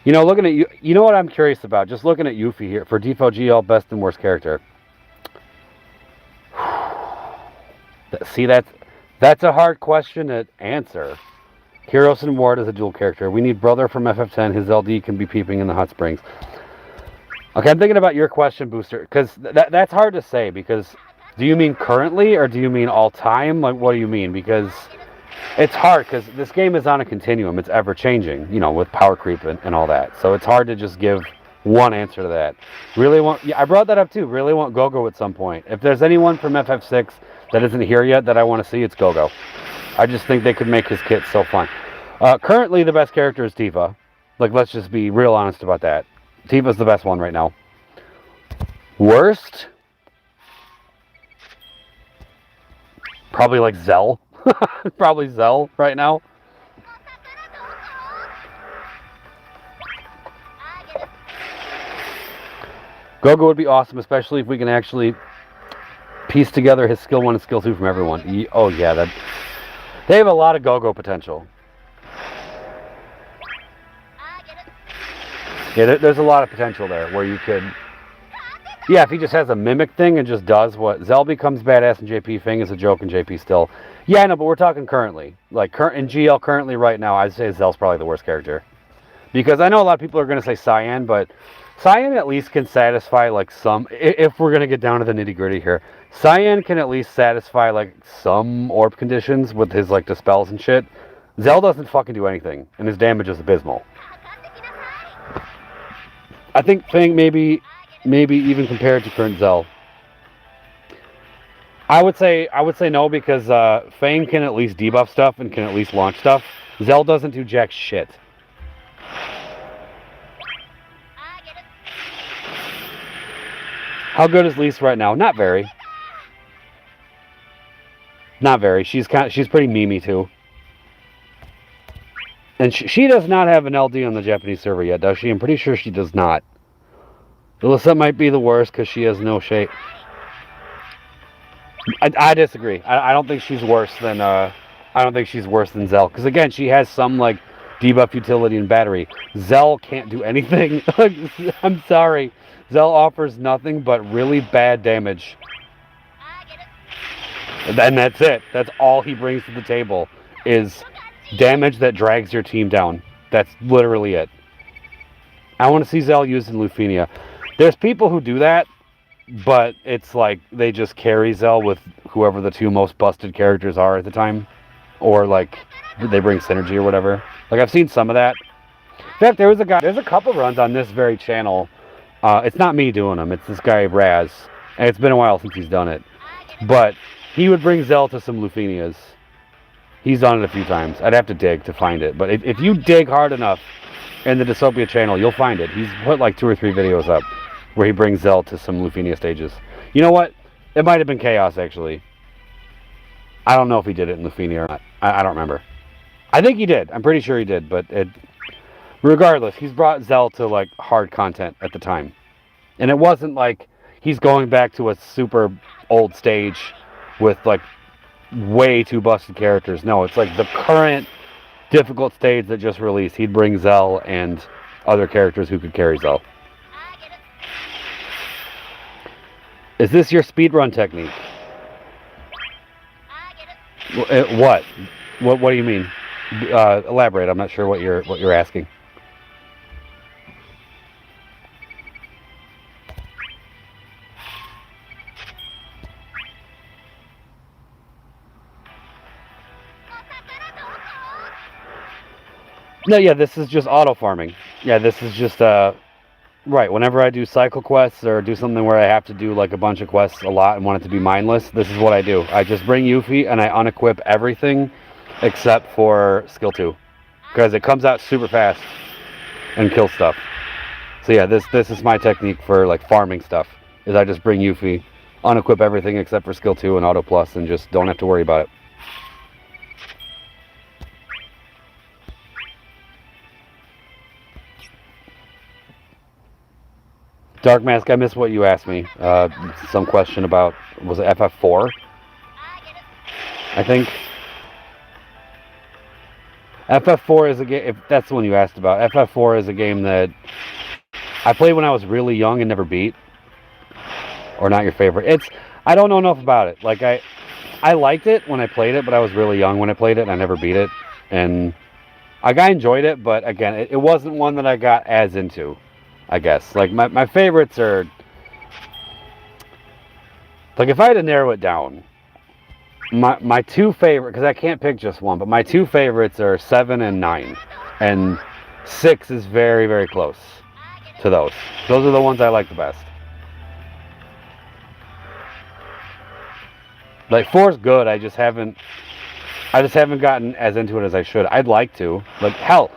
You know, looking at you, you know what I'm curious about? Just looking at Yuffie here for Default GL best and worst character. See, that's a hard question to answer. Kyros and Ward is a dual character. We need Brother from FF10. His LD can be peeping in the hot springs. Okay, I'm thinking about your question, Booster, because that's hard to say. Because do you mean currently or do you mean all time? Like, what do you mean? Because it's hard because this game is on a continuum. It's ever changing, you know, with power creep and all that. So it's hard to just give one answer to that. Really want, yeah, I brought that up too. Really want Gogo at some point. If there's anyone from FF6 that isn't here yet that I want to see, it's Gogo. I just think they could make his kit so fun. Currently, the best character is Tifa. Like, let's just be real honest about that. Tifa's the best one right now. Worst? Probably like Zell. Probably Zell right now. Gogo would be awesome, especially if we can actually piece together his skill 1 and skill 2 from everyone. Oh yeah, they have a lot of Gogo potential. Yeah, there's a lot of potential there where you could... Yeah, if he just has a mimic thing and just does what... Zell becomes badass and JP Fing is a joke and JP still. Yeah, I know, but we're talking currently. Like, in GL currently right now, I'd say Zell's probably the worst character. Because I know a lot of people are going to say Cyan, but Cyan at least can satisfy, like, some... If we're going to get down to the nitty-gritty here, Cyan can at least satisfy, like, some orb conditions with his, like, dispels and shit. Zell doesn't fucking do anything, and his damage is abysmal. I think Fang maybe even compared to current Zell. I would say no because Fang can at least debuff stuff and can at least launch stuff. Zell doesn't do jack shit. How good is Lise right now? Not very. Not very. She's pretty memey too. And she does not have an LD on the Japanese server yet, does she? I'm pretty sure she does not. Alyssa might be the worst because she has no shape. I disagree. I don't think she's worse than I don't think she's worse than Zell. Because again, she has some like debuff utility and battery. Zell can't do anything. I'm sorry. Zell offers nothing but really bad damage. And that's it. That's all he brings to the table is damage that drags your team down. That's literally it. I want to see Zell used in Lufenia. There's people who do that, but it's like they just carry Zell with whoever the two most busted characters are at the time. Or like they bring synergy or whatever. Like I've seen some of that. In fact, there's a couple runs on this very channel. It's not me doing them. It's this guy Raz, and it's been a while since he's done it. But he would bring Zell to some Lufenias. He's done it a few times. I'd have to dig to find it. But if you dig hard enough in the Dystopia channel, you'll find it. He's put like 2 or 3 videos up where he brings Zell to some Lufenia stages. You know what? It might have been Chaos, actually. I don't know if he did it in Lufenia or not. I don't remember. I think he did. I'm pretty sure he did. But regardless, he's brought Zell to like hard content at the time. And it wasn't like he's going back to a super old stage with like way too busted characters. No, it's like the current difficult stage that just released. He'd bring Zell and other characters who could carry Zell. Is this your speedrun technique? What? What do you mean? Elaborate. I'm not sure what you're asking. No, yeah, this is just auto farming. Yeah, this is just right. Whenever I do cycle quests or do something where I have to do like a bunch of quests a lot and want it to be mindless, this is what I do. I just bring Yuffie and I unequip everything except for skill 2 because it comes out super fast and kills stuff. So yeah, this is my technique for like farming stuff. Is I just bring Yuffie, unequip everything except for skill 2 and auto plus, and just don't have to worry about it. Dark Mask, I missed what you asked me. Some question about, was it FF4? I think. FF4 is a game, if that's the one you asked about. FF4 is a game that I played when I was really young and never beat. Or not your favorite. I don't know enough about it. Like, I liked it when I played it, but I was really young when I played it and I never beat it. And I enjoyed it, but again, it wasn't one that I got as into. I guess. Like, my favorites are... Like, if I had to narrow it down, my 2 favorite, because I can't pick just one, but my 2 favorites are 7 and 9. And 6 is very, very close to those. Those are the ones I like the best. Like, 4 is good, I just haven't gotten as into it as I should. I'd like to. Like, hell...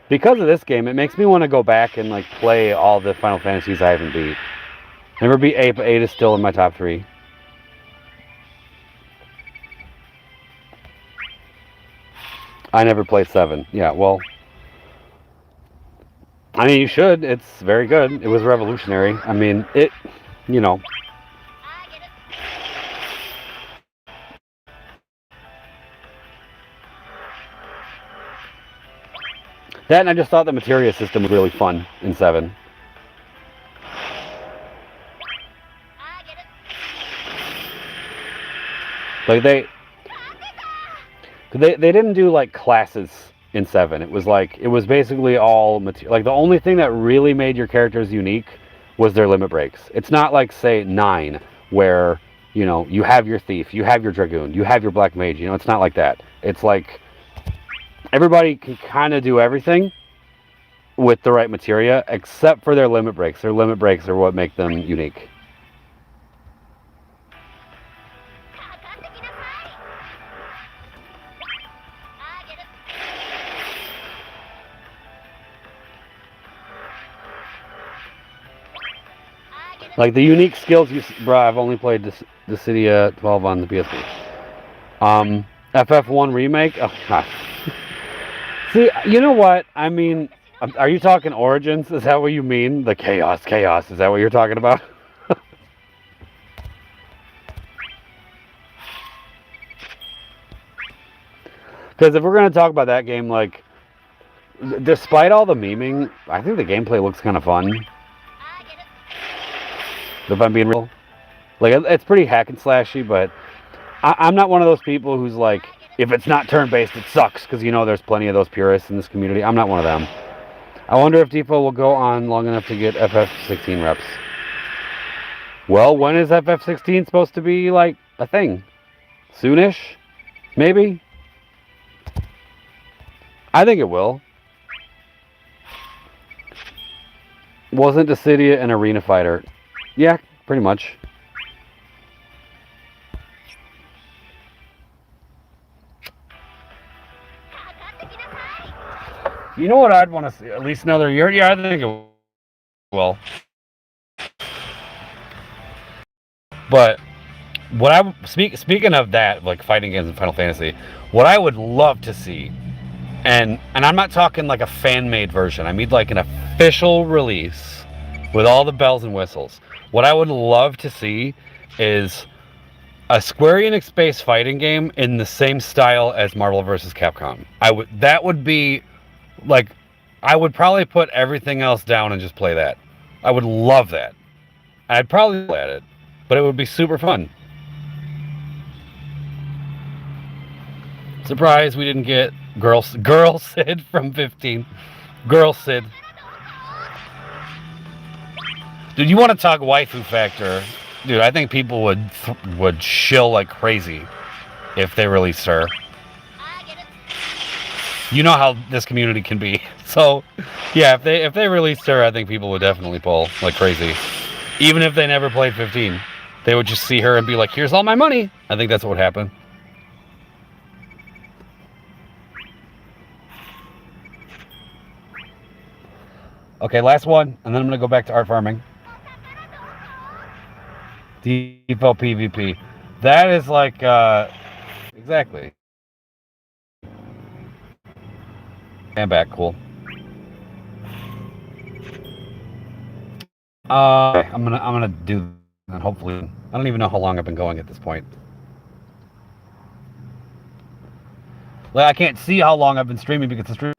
Because of this game, it makes me want to go back and like play all the Final Fantasies I haven't beat. Never beat 8, but 8 is still in my top 3. I never played 7. Yeah, well... I mean, you should. It's very good. It was revolutionary. I mean, you know... That, and I just thought the materia system was really fun in 7. Like, they didn't do, like, classes in 7. It was basically all material. Like, the only thing that really made your characters unique was their limit breaks. It's not like, say, 9, where, you know, you have your thief, you have your dragoon, you have your black mage. You know, it's not like that. It's like... Everybody can kind of do everything with the right materia, except for their limit breaks. Their limit breaks are what make them unique. Like the unique skills bruh, I've only played Dissidia 12 on the PSP. FF1 remake? Oh, God. See, you know what? I mean, are you talking Origins? Is that what you mean? The chaos. Is that what you're talking about? Because if we're going to talk about that game, like, despite all the memeing, I think the gameplay looks kind of fun. If I'm being real. Like, it's pretty hack and slashy, but I'm not one of those people who's like, if it's not turn-based, it sucks, because there's plenty of those purists in this community. I'm not one of them. I wonder if DFFOO will go on long enough to get FF16 reps. Well, when is FF16 supposed to be, like, a thing? Soonish? Maybe? I think it will. Wasn't Dissidia an arena fighter? Yeah, pretty much. You know what I'd want to see? At least another year? Yeah, I think it will. But what speaking of that, like fighting games in Final Fantasy, what I would love to see, and I'm not talking like a fan-made version. I mean like an official release with all the bells and whistles. What I would love to see is a Square Enix space fighting game in the same style as Marvel vs. Capcom. That would be like, I would probably put everything else down and just play that. I would love that. I'd probably play it, but it would be super fun. Surprise, we didn't get Girl Sid from 15. Girl Sid. Dude, you want to talk waifu factor? Dude, I think people would shill like crazy if they released her. You know how this community can be. So, yeah, if they released her, I think people would definitely pull like crazy. Even if they never played 15, they would just see her and be like, "Here's all my money." I think that's what would happen. Okay, last one, and then I'm gonna go back to art farming. Default PvP. That is like exactly. And back, cool. I'm gonna do, and hopefully, I don't even know how long I've been going at this point. Like, I can't see how long I've been streaming because the stream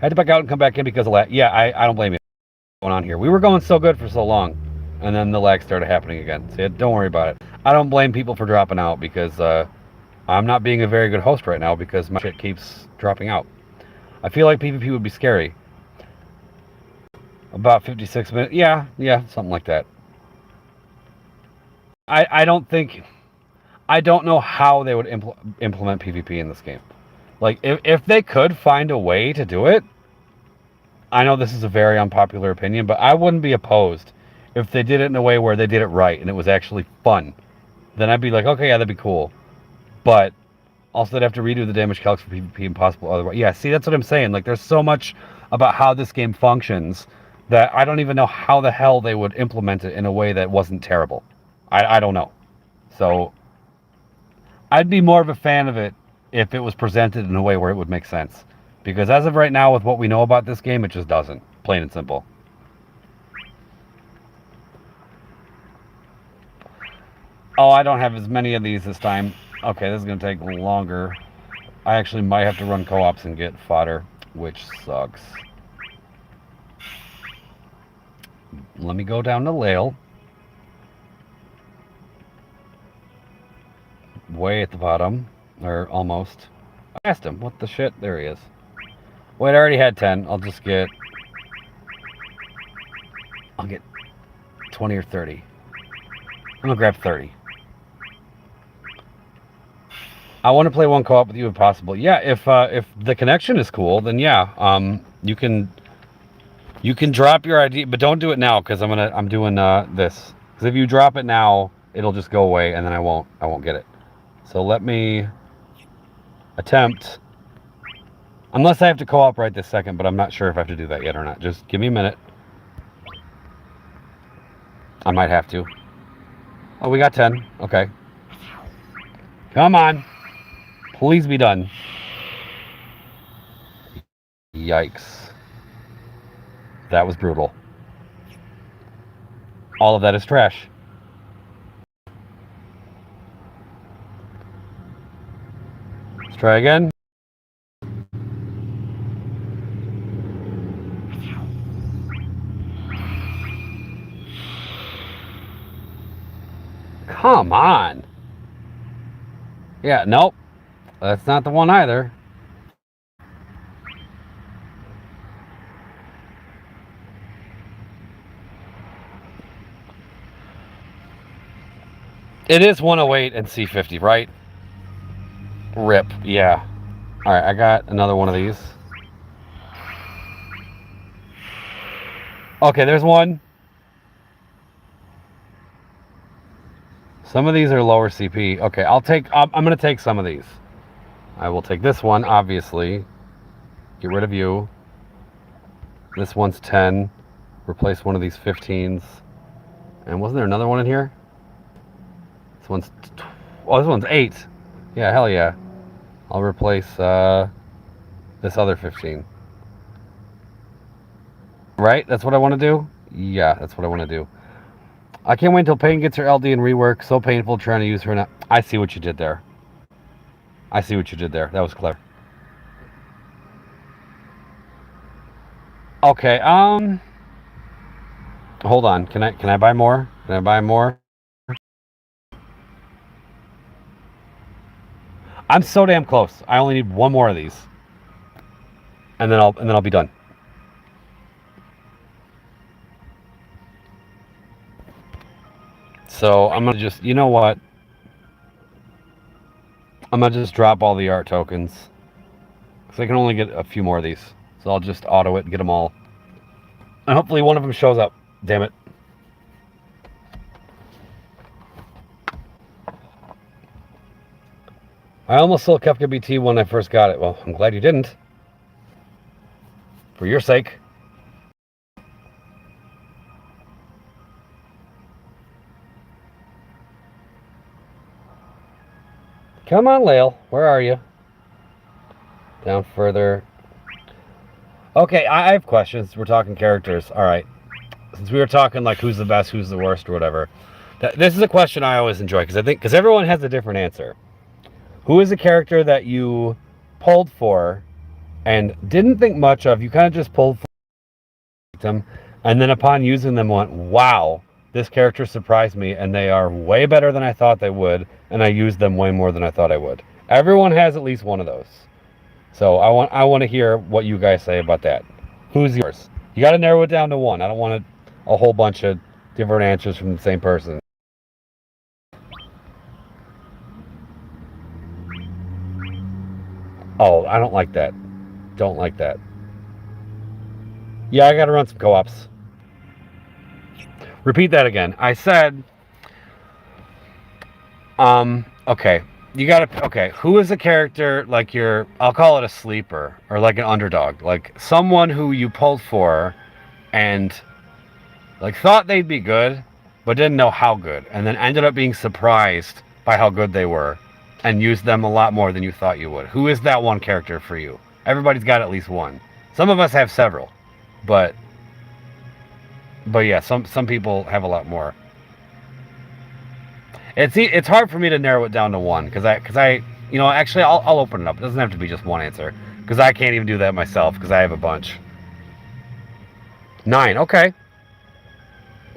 had to back out and come back in because of lag. Yeah, I don't blame you. What's going on here? We were going so good for so long, and then the lag started happening again. So don't worry about it. I don't blame people for dropping out because I'm not being a very good host right now because my shit keeps dropping out. I feel like PvP would be scary. About 56 minutes. Yeah, something like that. I don't know how they would implement PvP in this game. Like, if they could find a way to do it, I know this is a very unpopular opinion, but I wouldn't be opposed if they did it in a way where they did it right and it was actually fun. Then I'd be like, okay, yeah, that'd be cool. But also, they'd have to redo the damage calcs for PvP impossible otherwise. Yeah, see, that's what I'm saying. Like, there's so much about how this game functions that I don't even know how the hell they would implement it in a way that wasn't terrible. I don't know. So, I'd be more of a fan of it if it was presented in a way where it would make sense. Because as of right now, with what we know about this game, it just doesn't. Plain and simple. Oh, I don't have as many of these this time. Okay, this is going to take longer. I actually might have to run co-ops and get fodder, which sucks. Let me go down to Layle. Way at the bottom. Or almost. I asked him. What the shit? There he is. Wait, I already had 10. I'll get 20 or 30. I'm going to grab 30. I want to play one co-op with you if possible. Yeah, if the connection is cool, then yeah, you can drop your ID, but don't do it now because I'm doing this. Because if you drop it now, it'll just go away and then I won't get it. So let me attempt. Unless I have to co-op right this second, but I'm not sure if I have to do that yet or not. Just give me a minute. I might have to. Oh, we got 10. Okay. Come on. Please be done. Yikes. That was brutal. All of that is trash. Let's try again. Come on. Yeah, nope. That's not the one either. It is 108 and C50, right? Rip. Yeah. All right, I got another one of these. Okay, there's one. Some of these are lower CP. Okay, I'm going to take some of these. I will take this one, obviously. Get rid of you. This one's 10. Replace one of these 15s. And wasn't there another one in here? This one's... this one's 8. Yeah, hell yeah. I'll replace this other 15. Right? That's what I want to do? Yeah, that's what I want to do. I can't wait until Payne gets her LD and rework. So painful trying to use her now. I see what you did there. I see what you did there. That was clever. Okay, hold on. Can I buy more? Can I buy more? I'm so damn close. I only need one more of these. And then I'll be done. So I'm gonna just, you know what? I'm gonna just drop all the art tokens. Because I can only get a few more of these. So I'll just auto it and get them all. And hopefully one of them shows up. Damn it. I almost sold Kefka BT when I first got it. Well, I'm glad you didn't. For your sake. Come on, Layle. Where are you? Down further. Okay, I have questions. We're talking characters. All right. Since we were talking like who's the best, who's the worst, or whatever. This is a question I always enjoy because everyone has a different answer. Who is a character that you pulled for and didn't think much of? You kind of just pulled for them, and then upon using them, went, "Wow, this character surprised me, and they are way better than I thought they would, and I used them way more than I thought I would." Everyone has at least one of those. So I want to hear what you guys say about that. Who's yours? You got to narrow it down to one. I don't want a whole bunch of different answers from the same person. Oh, I don't like that. Don't like that. Yeah, I got to run some co-ops. Repeat that again. I said, okay. You got to, okay. Who is a character like I'll call it a sleeper or like an underdog, like someone who you pulled for and like thought they'd be good, but didn't know how good, and then ended up being surprised by how good they were and used them a lot more than you thought you would. Who is that one character for you? Everybody's got at least one. Some of us have several, but yeah, some people have a lot more. It's hard for me to narrow it down to one because I actually I'll open it up. It doesn't have to be just one answer because I can't even do that myself because I have a bunch. 9. Okay.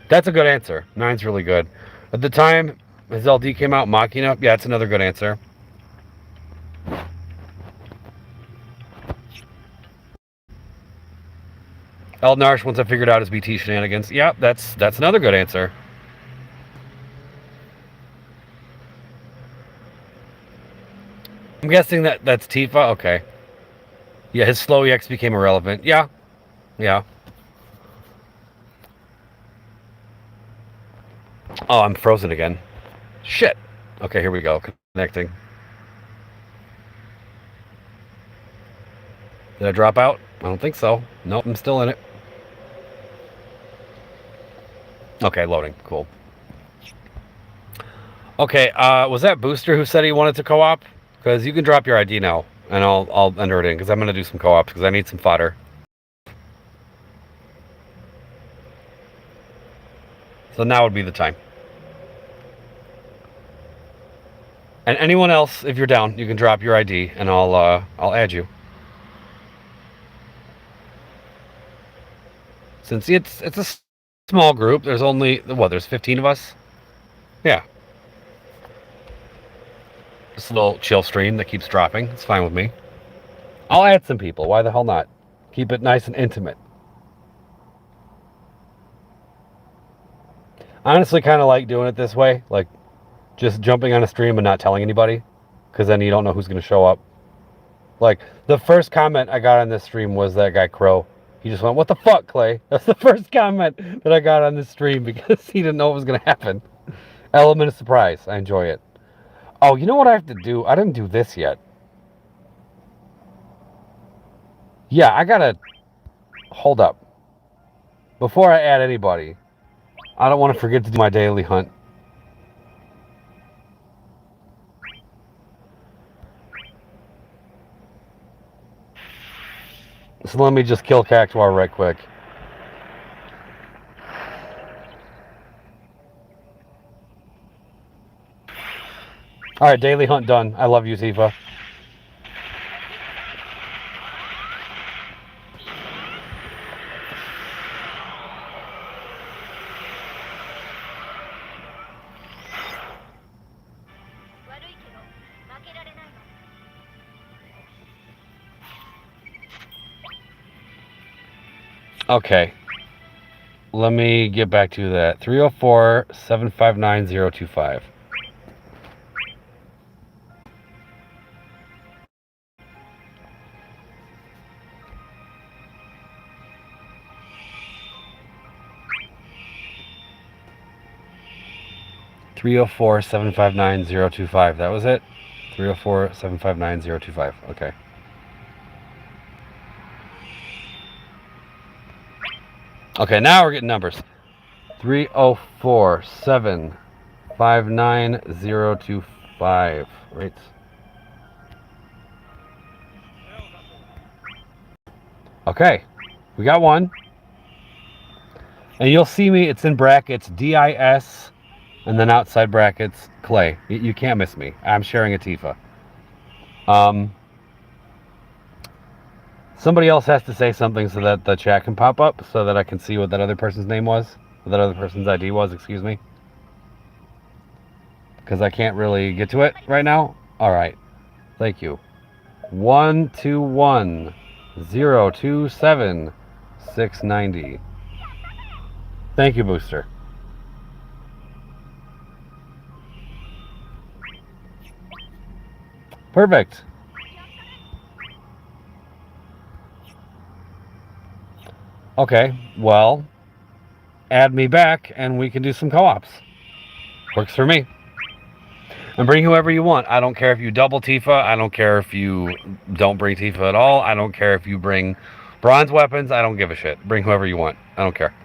That's a good answer. 9's really good. At the time his LD came out, Machina, yeah, it's another good answer. Eldnarsh, once I figured out his BT shenanigans. Yeah, that's another good answer. I'm guessing that's Tifa. Okay. Yeah, his slow EX became irrelevant. Yeah. Yeah. Oh, I'm frozen again. Shit. Okay, here we go. Connecting. Did I drop out? I don't think so. Nope, I'm still in it. Okay, loading. Cool. Okay, was that Booster who said he wanted to co-op? Because you can drop your ID now, and I'll enter it in, because I'm going to do some co-ops, because I need some fodder. So now would be the time. And anyone else, if you're down, you can drop your ID, and I'll add you. Since it's a small group, there's only, there's 15 of us? Yeah. This little chill stream that keeps dropping. It's fine with me. I'll add some people. Why the hell not? Keep it nice and intimate. I honestly kind of like doing it this way. Like, just jumping on a stream and not telling anybody. Because then you don't know who's going to show up. Like, the first comment I got on this stream was that guy Crow. He just went, "What the fuck, Clay?" That's the first comment that I got on this stream because he didn't know what was going to happen. Element of surprise. I enjoy it. Oh, you know what I have to do? I didn't do this yet. Yeah, I gotta... Hold up. Before I add anybody, I don't want to forget to do my daily hunt. So let me just kill Cactuar right quick. Alright, daily hunt done. I love you, Tifa. Okay. Let me get back to that. 304-759-025. (304-759-025). That was it? 304-759-025. Okay. Okay, now we're getting numbers. 304-759-025. Right. Okay. We got one. And you'll see me, it's in brackets, DIS, and then outside brackets, Clay. You can't miss me. I'm sharing a Tifa. Somebody else has to say something so that the chat can pop up, so that I can see what that other person's name was. What that other person's ID was, excuse me. Because I can't really get to it right now. Alright. Thank you. 121-027-690. Thank you, Booster. Perfect. Okay, well, add me back and we can do some co-ops. Works for me. And bring whoever you want. I don't care if you double Tifa. I don't care if you don't bring Tifa at all. I don't care if you bring bronze weapons. I don't give a shit. Bring whoever you want. I don't care.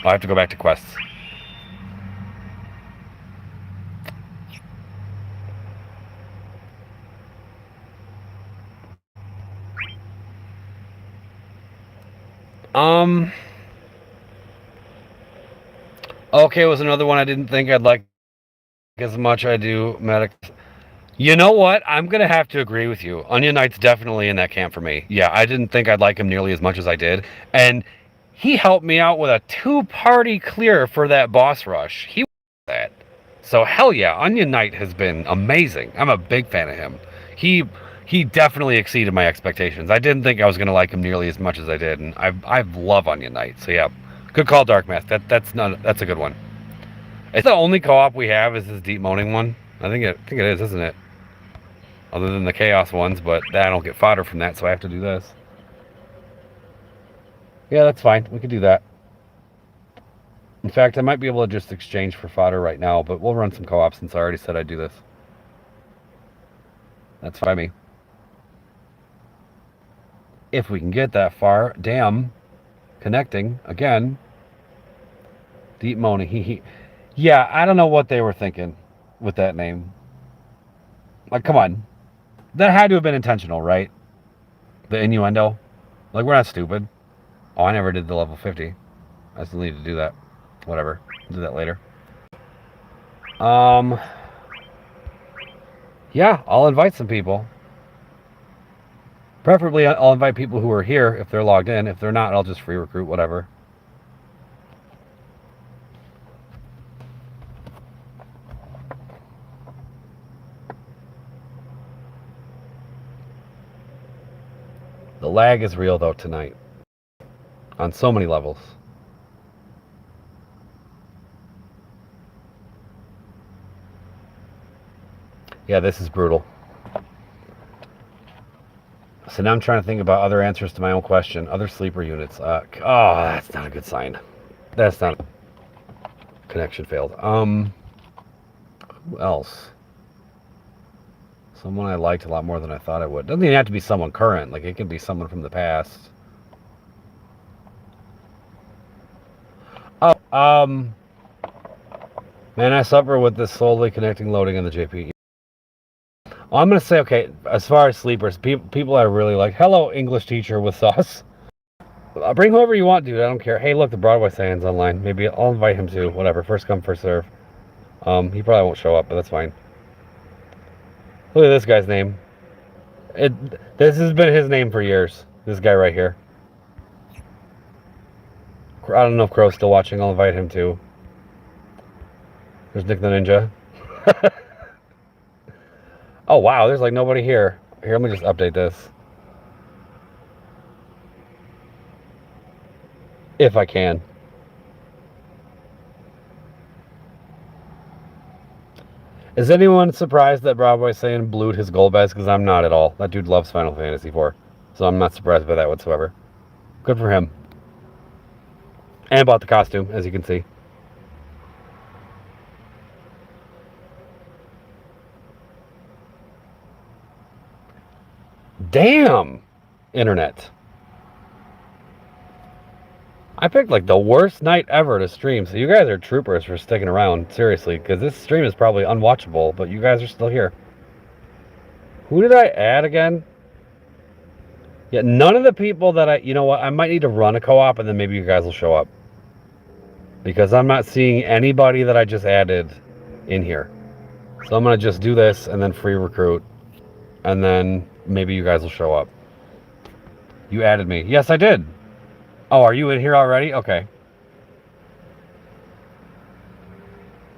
I have to go back to quests. Okay, was another one I didn't think I'd like as much. I do medic. You know what? I'm gonna have to agree with you. Onion Knight's definitely in that camp for me. Yeah, I didn't think I'd like him nearly as much as I did, and he helped me out with a 2-party clear for that boss rush. He that. So hell yeah, Onion Knight has been amazing. I'm a big fan of him. He definitely exceeded my expectations. I didn't think I was gonna like him nearly as much as I did, and I love Onion Knight. So yeah, good call, Dark Mask. That's a good one. It's the only co-op we have is this Deep Moaning one. I think it is, isn't it? Other than the Chaos ones, but I don't get fodder from that, so I have to do this. Yeah, that's fine. We can do that. In fact, I might be able to just exchange for fodder right now, but we'll run some co-op since I already said I'd do this. That's fine by me. If we can get that far. Damn. Connecting. Again. Deep Moaning. Yeah, I don't know what they were thinking with that name. Like, come on. That had to have been intentional, right? The innuendo. Like, we're not stupid. Oh, I never did the level 50. I still need to do that. Whatever. I'll do that later. Yeah, I'll invite some people. Preferably, I'll invite people who are here if they're logged in. If they're not, I'll just free recruit, whatever. The lag is real, though, tonight. On so many levels. Yeah, this is brutal. So now I'm trying to think about other answers to my own question. Other sleeper units. Oh, that's not a good sign. That's not... Connection failed. Who else? Someone I liked a lot more than I thought I would. Doesn't even have to be someone current. Like, it can be someone from the past. Oh, man, I suffer with this slowly connecting loading in the JP. Oh, I'm going to say, okay, as far as sleepers, people I really like. Hello, English teacher with sauce. Bring whoever you want, dude. I don't care. Hey, look, the Broadway Science online. Maybe I'll invite him too. Whatever. First come, first serve. He probably won't show up, but that's fine. Look at this guy's name. This has been his name for years. This guy right here. I don't know if Crow's still watching. I'll invite him too. There's Nick the Ninja. Oh, wow. There's like nobody here. Here, let me just update this. If I can. Is anyone surprised that Broadway saying blued his gold best? Because I'm not at all. That dude loves Final Fantasy IV. So I'm not surprised by that whatsoever. Good for him. And bought the costume, as you can see. Damn! Internet. I picked like the worst night ever to stream, so you guys are troopers for sticking around, seriously, because this stream is probably unwatchable, but you guys are still here. Who did I add again? Yeah, none of the people that you know what, I might need to run a co-op and then maybe you guys will show up. Because I'm not seeing anybody that I just added in here. So I'm going to just do this and then free recruit. And then maybe you guys will show up. You added me. Yes, I did. Oh, are you in here already? Okay.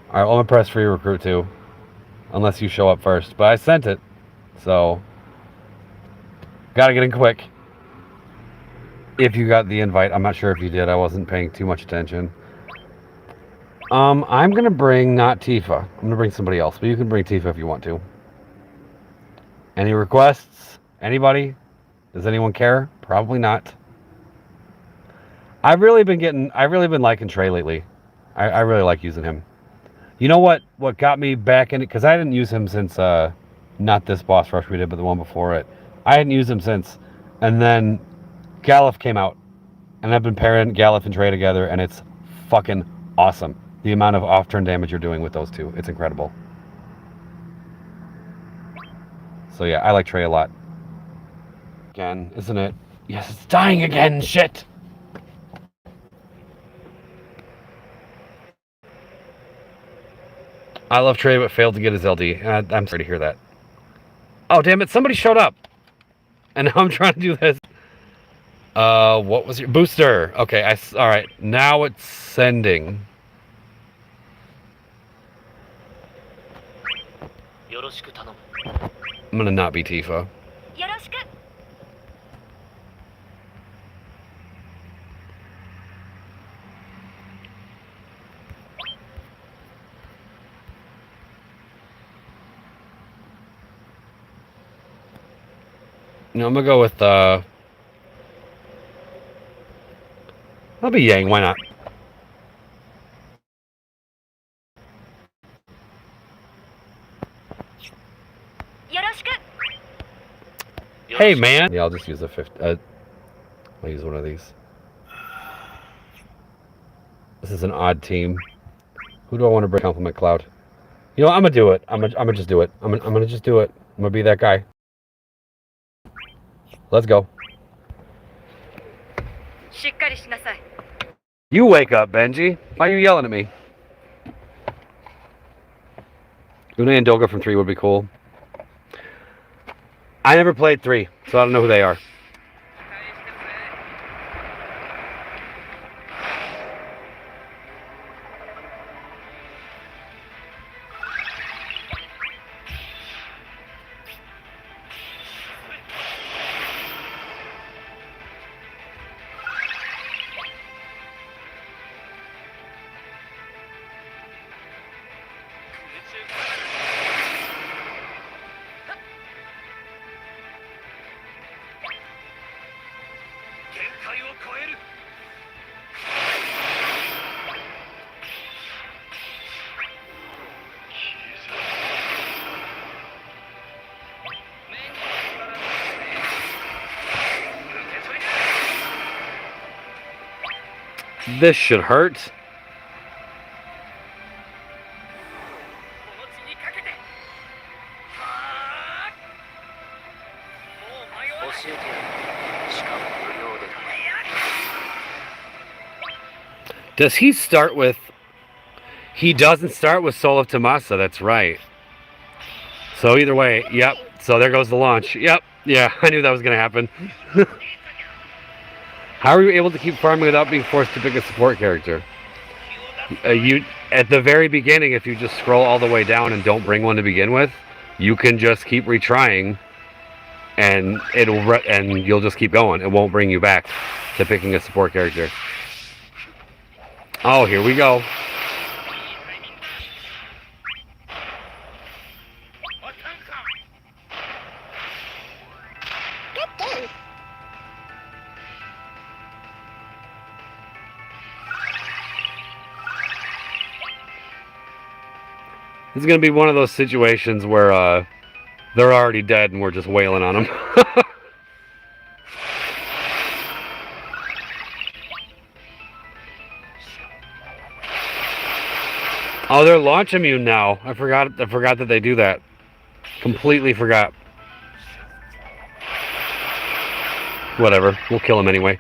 Alright, well, I'm going to press free recruit too. Unless you show up first. But I sent it. So, gotta get in quick. If you got the invite. I'm not sure if you did. I wasn't paying too much attention. I'm going to bring not Tifa. I'm going to bring somebody else. But you can bring Tifa if you want to. Any requests? Anybody? Does anyone care? Probably not. I've really been liking Trey lately. I really like using him. You know what got me back in it? Because I didn't use him since, not this boss rush we did, but the one before it. I hadn't used him since. And then Galuf came out. And I've been pairing Galuf and Trey together, and it's fucking awesome. The amount of off-turn damage you're doing with those two. It's incredible. So yeah, I like Trey a lot. Again, isn't it? Yes, it's dying again, shit! I love Trey, but failed to get his LD. I'm sorry to hear that. Oh, damn it, somebody showed up! And now I'm trying to do this. What was your... Booster! Okay, alright, now it's sending. I'm gonna not be Tifa. No, I'm gonna go with, I'll be Yang, why not? Hey, man! Yeah, I'll just use a 50, I'll use one of these. This is an odd team. Who do I want to bring? Compliment Cloud. You know, I'm gonna do it. I'm gonna just do it. I'm gonna just do it. I'm gonna be that guy. Let's go. You wake up, Benji. Why are you yelling at me? Una and Doga from 3 would be cool. I never played 3, so I don't know who they are. This should hurt. Does he start with... He doesn't start with Soul of Tomasa, that's right. So either way, yep. So there goes the launch. Yep, yeah, I knew that was going to happen. How are you able to keep farming without being forced to pick a support character? You at the very beginning, if you just scroll all the way down and don't bring one to begin with, you can just keep retrying, and you'll just keep going. It won't bring you back to picking a support character. Oh, here we go. This is going to be one of those situations where they're already dead and we're just wailing on them. Oh, they're launch immune now. I forgot that they do that. Completely forgot. Whatever. We'll kill him anyway.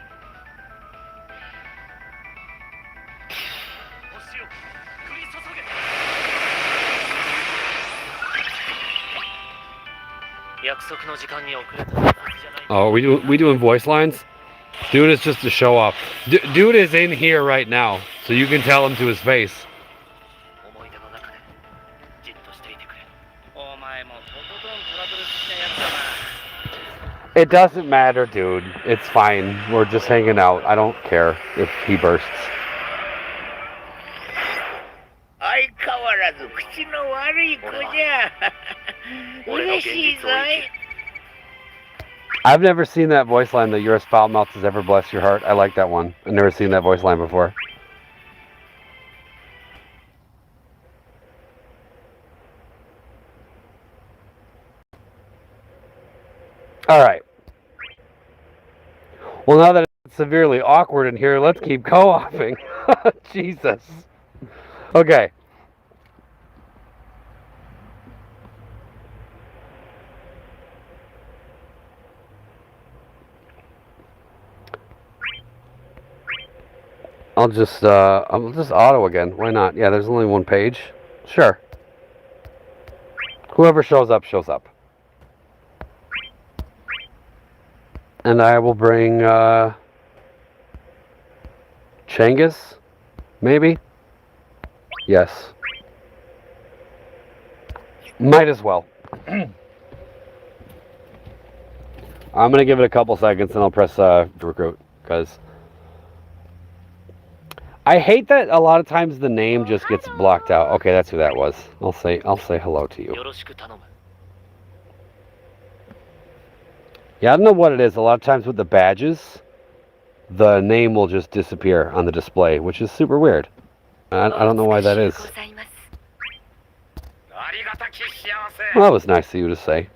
Oh, are we doing voice lines? Dude is just to show off. Dude is in here right now, so you can tell him to his face. It doesn't matter, dude. It's fine. We're just hanging out. I don't care if he bursts. I've never seen that voice line that your foul mouth has ever blessed your heart. I like that one. I've never seen that voice line before. Alright. Well, now that it's severely awkward in here, let's keep co-oping. Jesus. Okay. I'll just auto again. Why not? Yeah, there's only one page. Sure. Whoever shows up, shows up. And I will bring Changus, maybe? Yes. Might as well. I'm going to give it a couple seconds and I'll press recruit, because I hate that a lot of times the name just gets blocked out. Okay, that's who that was. I'll say hello to you. Yeah, I don't know what it is. A lot of times with the badges, the name will just disappear on the display, which is super weird. I don't know why that is. Well, that was nice of you to say.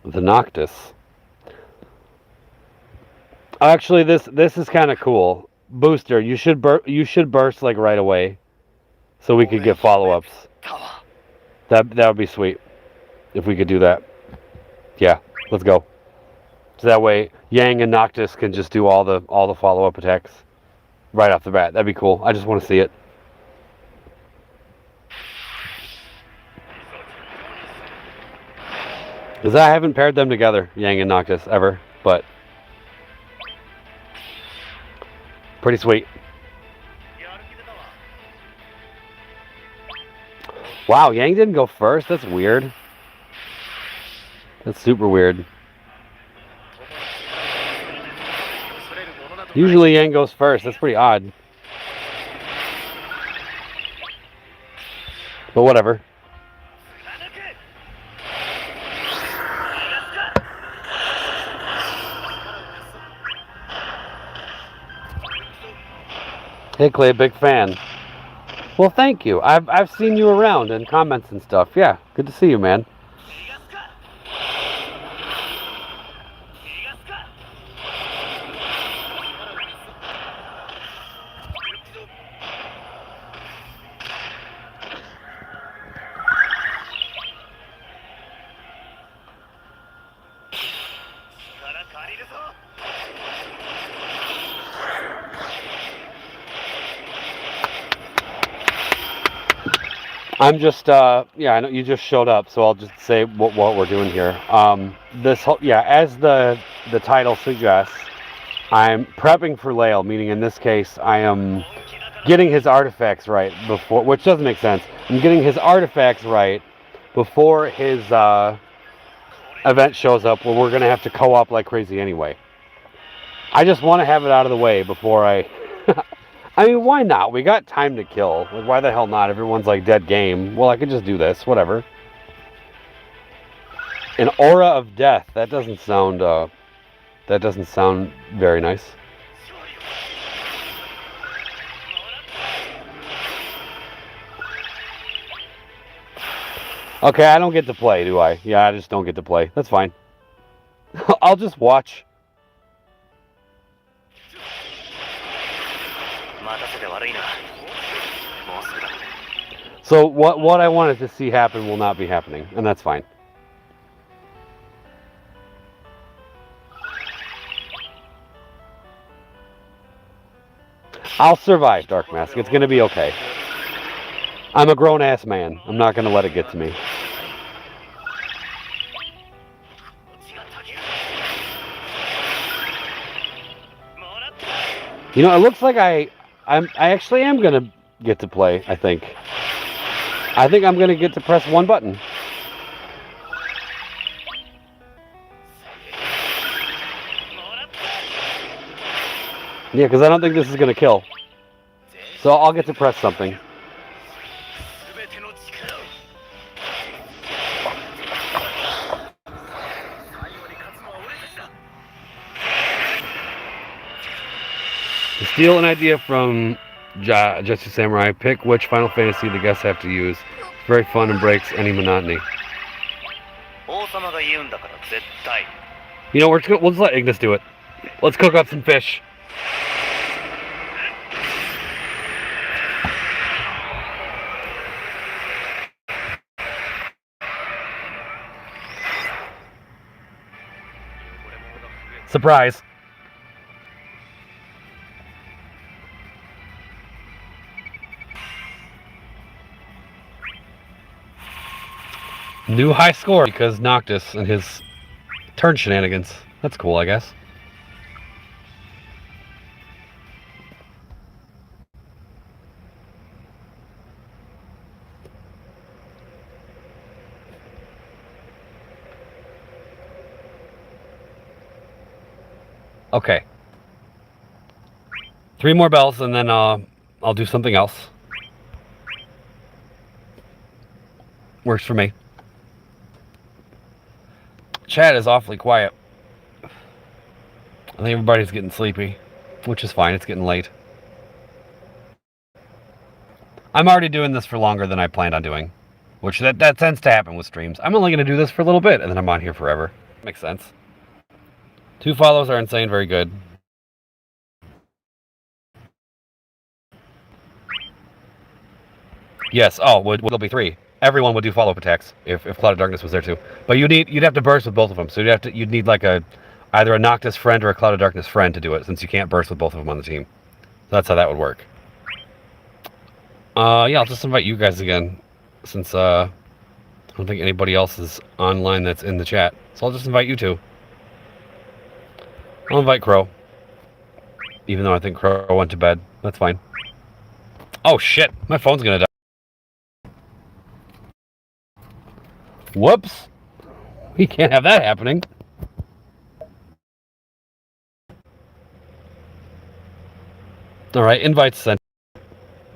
The Noctis. Actually, this is kind of cool. Booster, you should burst like right away, so we could get follow-ups. That would be sweet if we could do that. Yeah, let's go. So that way, Yang and Noctis can just do all the follow-up attacks right off the bat. That'd be cool. I just want to see it. Because I haven't paired them together, Yang and Noctis, ever, but pretty sweet. Wow, Yang didn't go first? That's weird. That's super weird. Usually Yang goes first. That's pretty odd. But whatever. Hey Clay, big fan. Well, thank you. I've seen you around in comments and stuff. Yeah, good to see you, man. I'm just, yeah, I know you just showed up, so I'll just say what we're doing here. This whole, yeah, as the title suggests, I'm prepping for Layle, meaning in this case, I am getting his artifacts right before, which doesn't make sense. I'm getting his artifacts right before his event shows up, where we're gonna have to co-op like crazy anyway. I just want to have it out of the way before I. I mean, why not? We got time to kill. Like, why the hell not? Everyone's like dead game. Well, I could just do this. Whatever. An aura of death. That doesn't sound. That doesn't sound very nice. Okay, I don't get to play, do I? Yeah, I just don't get to play. That's fine. I'll just watch. So what I wanted to see happen will not be happening, and that's fine. I'll survive, Dark Mask. It's gonna be okay. I'm a grown-ass man. I'm not gonna let it get to me. You know, it looks like I actually am gonna get to play. I think I'm gonna get to press one button. Yeah, because I don't think this is gonna kill. So I'll get to press something. To steal an idea from Justice Samurai, pick which Final Fantasy the guests have to use. It's very fun and breaks any monotony. You know, we'll just let Ignis do it. Let's cook up some fish. Surprise. New high score because Noctis and his turn shenanigans. That's cool, I guess. Okay. 3 more bells and then I'll do something else. Works for me. Chat is awfully quiet. I think everybody's getting sleepy, which is fine. It's getting late. I'm already doing this for longer than I planned on doing, which that tends to happen with streams. I'm only going to do this for a little bit, and then I'm on here forever. Makes sense. 2 follows are insane. Very good. Yes. Oh, there'll be 3. Everyone would do follow-up attacks if Cloud of Darkness was there too. But you'd have to burst with both of them. So you'd need like either a Noctis friend or a Cloud of Darkness friend to do it, since you can't burst with both of them on the team. So that's how that would work. Yeah, I'll just invite you guys again, since I don't think anybody else is online that's in the chat. So I'll just invite you two. I'll invite Crow, even though I think Crow went to bed. That's fine. Oh shit, my phone's gonna die. Whoops. We can't have that happening. All right, invites sent.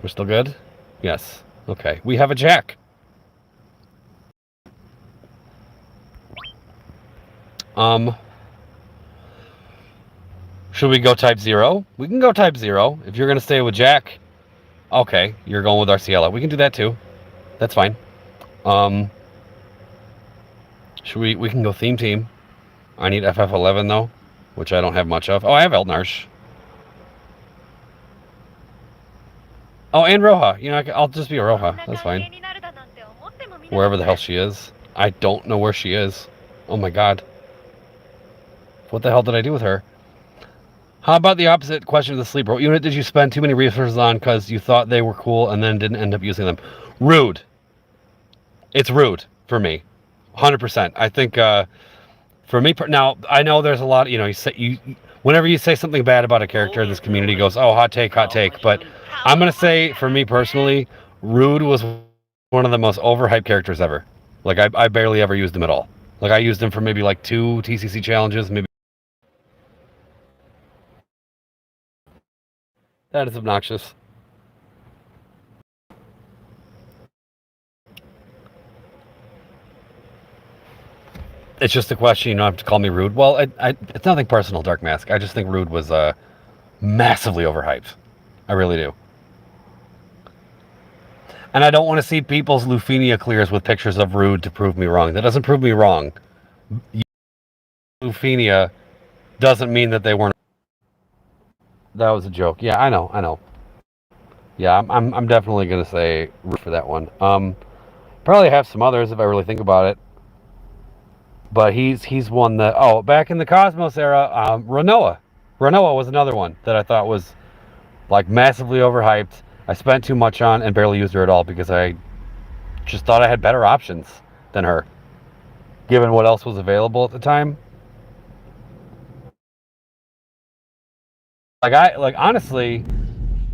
We're still good? Yes. Okay. We have a jack. Should we go type 0? We can go type 0. If you're going to stay with Jack, okay, you're going with Arciela. We can do that too. That's fine. Should we can go theme team. I need FF11 though, which I don't have much of. Oh, I have Eldnarsh. Oh, and Roja. You know, I'll just be a Roja. That's fine. Wherever the hell she is. I don't know where she is. Oh my god. What the hell did I do with her? How about the opposite question of the sleeper? What unit did you spend too many resources on because you thought they were cool and then didn't end up using them? Rude. It's rude for me. 100%. I think for me, now I know there's a lot, whenever you say something bad about a character, this community goes, oh, hot take, but I'm going to say, for me personally, Rude was one of the most overhyped characters ever. Like, I barely ever used him at all. Like, I used him for maybe like 2 TCC challenges, maybe. That is obnoxious. It's just a question. You don't have to call me rude. Well, it's nothing personal, Dark Mask. I just think Rude was massively overhyped. I really do. And I don't want to see people's Lufenia clears with pictures of Rude to prove me wrong. That doesn't prove me wrong. Lufenia doesn't mean that they weren't. That was a joke. Yeah, I know. Yeah, I'm definitely gonna say Rude for that one. Probably have some others if I really think about it. But he's one that, back in the Cosmos era, Renoa. Renoa was another one that I thought was like massively overhyped. I spent too much on and barely used her at all because I just thought I had better options than her, given what else was available at the time. Honestly,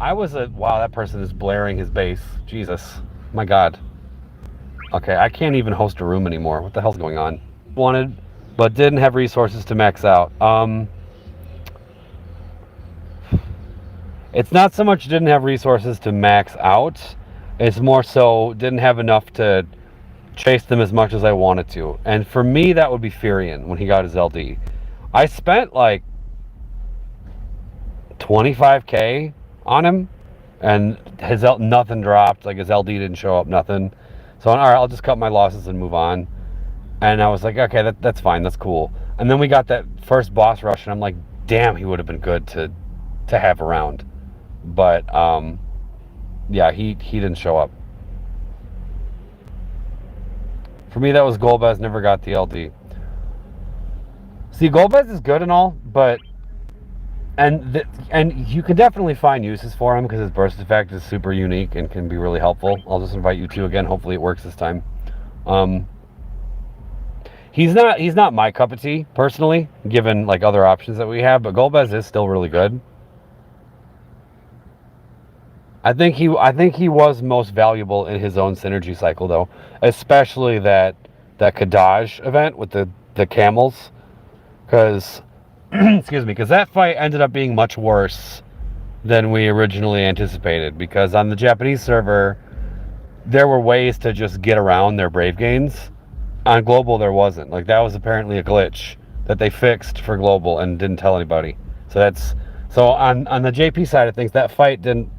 I was wow, that person is blaring his bass. Jesus, my God. Okay, I can't even host a room anymore. What the hell's going on? Wanted, but didn't have resources to max out. It's not so much didn't have resources to max out. It's more so didn't have enough to chase them as much as I wanted to. And for me, that would be Furion when he got his LD. I spent like 25k on him, and his nothing dropped. Like his LD didn't show up, nothing. So all right, I'll just cut my losses and move on. And I was like, okay, that's fine, that's cool. And then we got that first boss rush, and I'm like, damn, he would have been good to have around. But yeah, he didn't show up. For me, that was Golbez. Never got the LD. See, Golbez is good and all, but and you can definitely find uses for him because his burst effect is super unique and can be really helpful. I'll just invite you two again. Hopefully, it works this time. He's not my cup of tea personally, given like other options that we have. But Golbez is still really good. I think he was most valuable in his own synergy cycle though, especially that Kadaj event with the camels, because excuse me, because that fight ended up being much worse than we originally anticipated. Because on the Japanese server, there were ways to just get around their Brave gains. On Global, there wasn't. Like that was apparently a glitch that they fixed for Global and didn't tell anybody. So on the JP side of things, that fight didn't.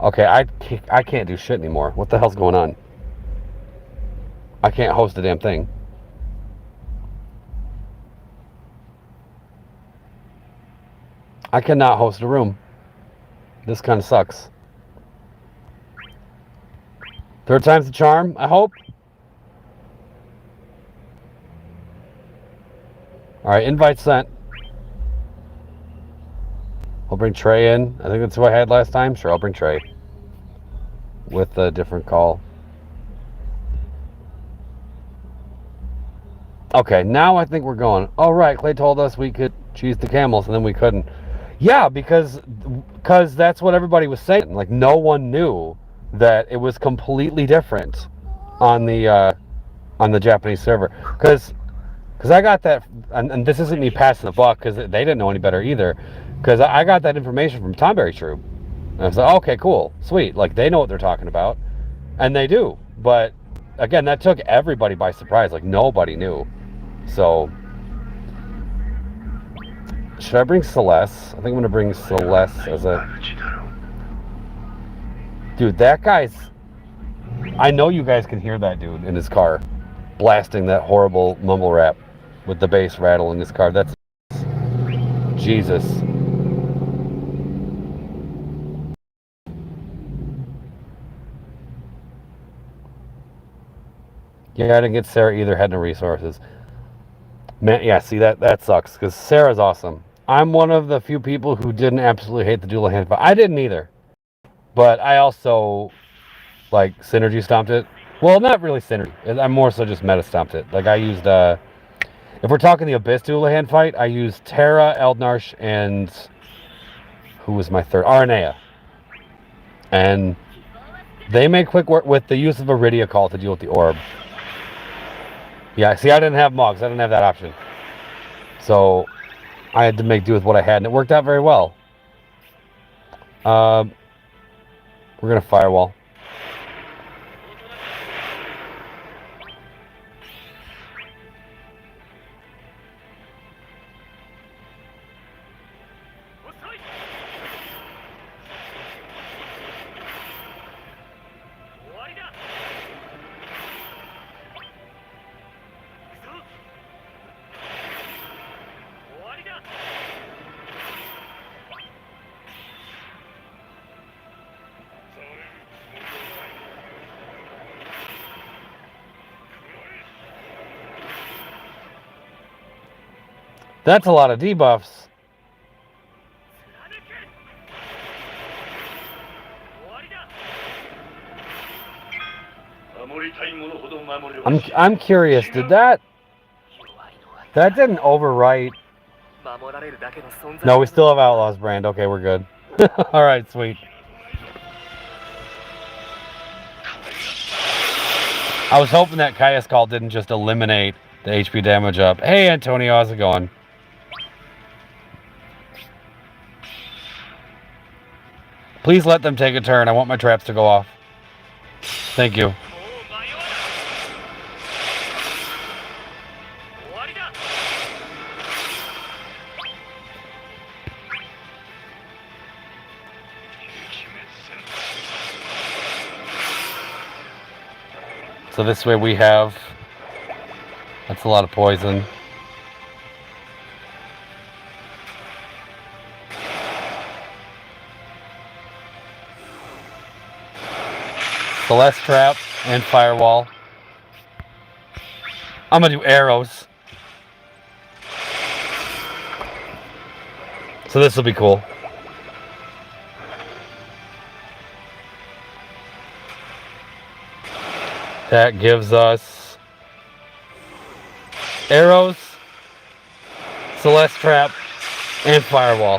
Okay, I can't do shit anymore. What the hell's going on? I can't host a damn thing. I cannot host a room. This kind of sucks. Third time's the charm, I hope. Alright, invite sent. I'll bring Trey in. I think that's who I had last time. Sure, I'll bring Trey. With a different call. Okay, now I think we're going. Oh, right. Clay told us we could choose the camels, and then we couldn't. Yeah, because that's what everybody was saying. Like, no one knew that it was completely different on the on the Japanese server. Because I got that, and this isn't me passing the buck because they didn't know any better either. Because I got that information from Tomberry Troop. And I was like, okay, cool, sweet. Like, they know what they're talking about. And they do. But, again, that took everybody by surprise. Like, nobody knew. So, should I bring Celeste? I think I'm going to bring Celeste as a... Dude, that guy's... I know you guys can hear that dude in his car. Blasting that horrible mumble rap with the bass rattle in his car. That's... Jesus. Yeah, I didn't get Sarah either. Had no resources. Man, yeah, see, that sucks. Because Sarah's awesome. I'm one of the few people who didn't absolutely hate the dual hand fight. I didn't either. But I also, like, synergy stomped it. Well, not really synergy. I'm more so just meta stomped it. Like, I used, if we're talking the Abyss dual hand fight, I used Terra, Eldnarsh, and who was my third? Aranea. And they made quick work with the use of Iridia Call to deal with the orb. Yeah, see, I didn't have Mogs. I didn't have that option. So, I had to make do with what I had, and it worked out very well. We're going to Firewall. That's a lot of debuffs. I'm curious, did that didn't overwrite? No, we still have Outlaw's brand. Okay, we're good. Alright, sweet. I was hoping that Kaya's Call didn't just eliminate the HP damage up. Hey Antonio, how's it going? Please let them take a turn. I want my traps to go off. Thank you. So this way we have... That's a lot of poison. Celeste Trap and Firewall. I'm gonna do arrows. So this will be cool. That gives us arrows, Celeste Trap, and Firewall.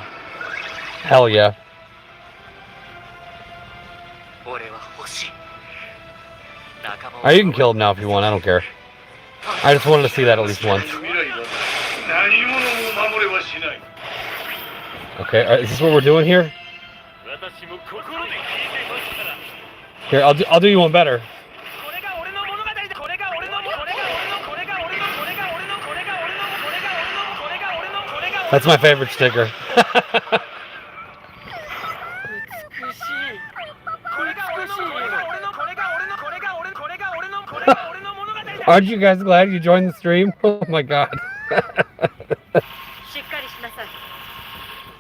Hell yeah. You can kill him now if you want, I don't care. I just wanted to see that at least once. Okay, is this what we're doing here? Here, I'll do you one better. That's my favorite sticker. Aren't you guys glad you joined the stream? Oh my god.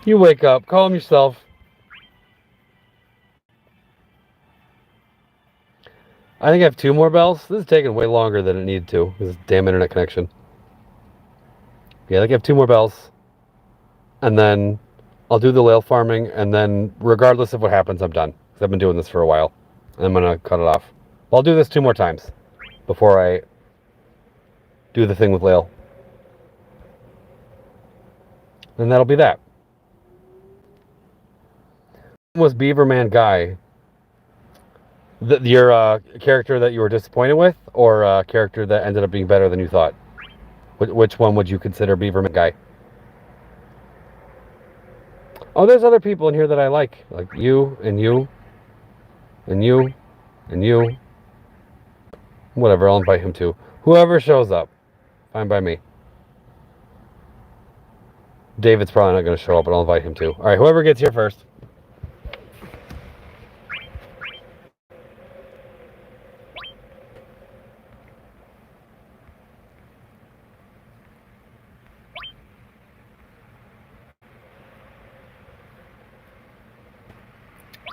You wake up, calm yourself. I think I have 2 more bells. This is taking way longer than it needed to. This damn internet connection. Yeah, I think I have 2 more bells. And then I'll do the Layle farming, and then regardless of what happens, I'm done. Because I've been doing this for a while. And I'm going to cut it off. Well, I'll do this 2 more times before I do the thing with Layle. And that'll be that. Was Beaverman Guy. Your character that you were disappointed with, or a character that ended up being better than you thought? Which one would you consider Beaverman guy? Oh, there's other people in here that I like you and you and you and you. Whatever, I'll invite him too. Whoever shows up, fine by me. David's probably not going to show up, but I'll invite him too. All right, whoever gets here first.